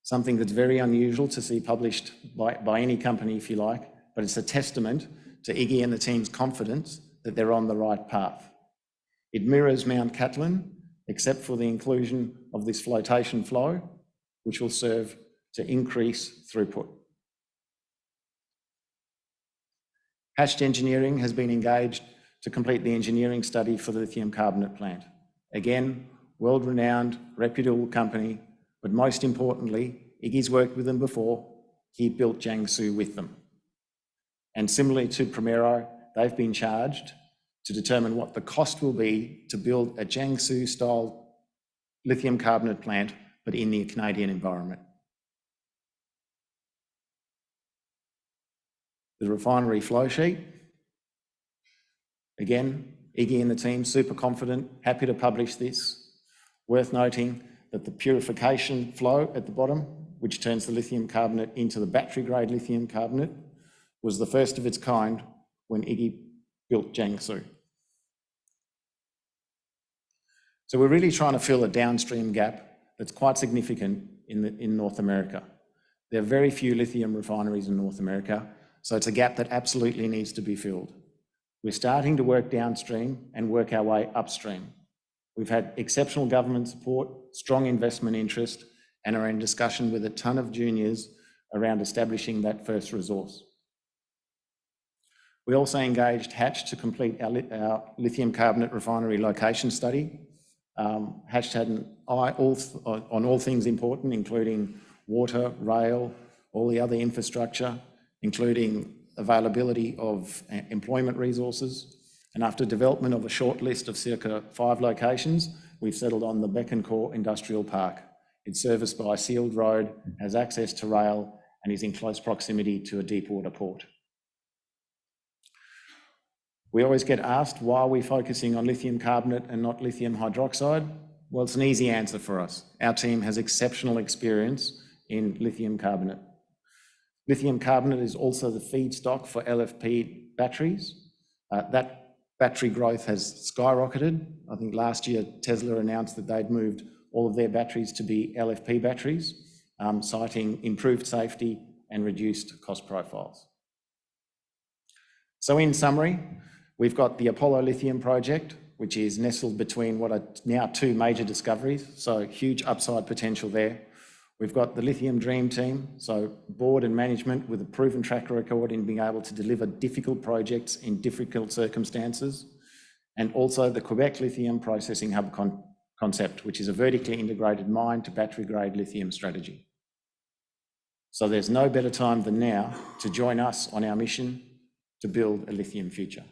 something that's very unusual to see published by any company, if you like, but it's a testament to Iggy and the team's confidence that they're on the right path. It mirrors Mount Cattlin, except for the inclusion of this flotation flow, which will serve to increase throughput. Hatched Engineering has been engaged to complete the engineering study for the lithium carbonate plant. Again, world-renowned, reputable company, but most importantly, Iggy's worked with them before. He built Jiangsu with them. And similarly to Primero, they've been charged to determine what the cost will be to build a Jiangsu-style lithium carbonate plant, but in the Canadian environment. The refinery flow sheet. Again, Iggy and the team, super confident, happy to publish this. Worth noting that the purification flow at the bottom, which turns the lithium carbonate into the battery-grade lithium carbonate, was the first of its kind when Iggy built Jiangsu. So we're really trying to fill a downstream gap that's quite significant in North America. There are very few lithium refineries in North America, so it's a gap that absolutely needs to be filled. We're starting to work downstream and work our way upstream. We've had exceptional government support, strong investment interest, and are in discussion with a ton of juniors around establishing that first resource. We also engaged Hatch to complete our lithium carbonate refinery location study. Hatch had an eye on all things important, including water, rail, all the other infrastructure, including availability of employment resources. And after development of a short list of circa 5 locations, we've settled on the Bécancour Industrial Park. It's serviced by a sealed road, has access to rail, and is in close proximity to a deep water port. We always get asked, why are we focusing on lithium carbonate and not lithium hydroxide? Well, it's an easy answer for us. Our team has exceptional experience in lithium carbonate. Lithium carbonate is also the feedstock for LFP batteries. That battery growth has skyrocketed. I think last year Tesla announced that they'd moved all of their batteries to be LFP batteries, citing improved safety and reduced cost profiles. So in summary, we've got the Apollo lithium project, which is nestled between what are now two major discoveries, so huge upside potential there. We've got the Lithium Dream Team, so board and management with a proven track record in being able to deliver difficult projects in difficult circumstances, and also the Quebec Lithium Processing Hub concept, which is a vertically integrated mine to battery grade lithium strategy. So there's no better time than now to join us on our mission to build a lithium future.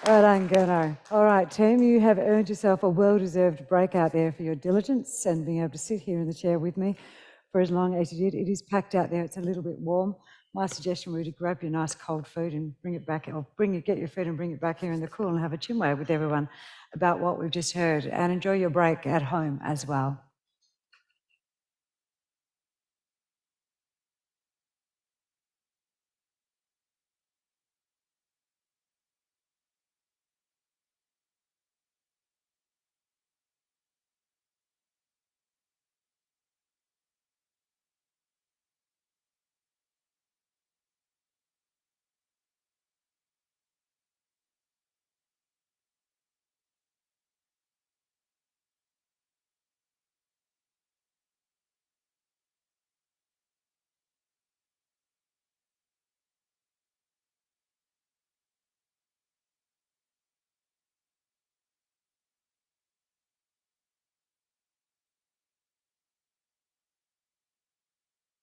Well done, Gurno. All right, team, you have earned yourself a well-deserved break out there for your diligence and being able to sit here in the chair with me for as long as you did. It is packed out there, it's a little bit warm. My suggestion would be to grab your nice cold food and bring it back, or get your food and bring it back here in the cool and have a chinwag with everyone about what we've just heard, and enjoy your break at home as well.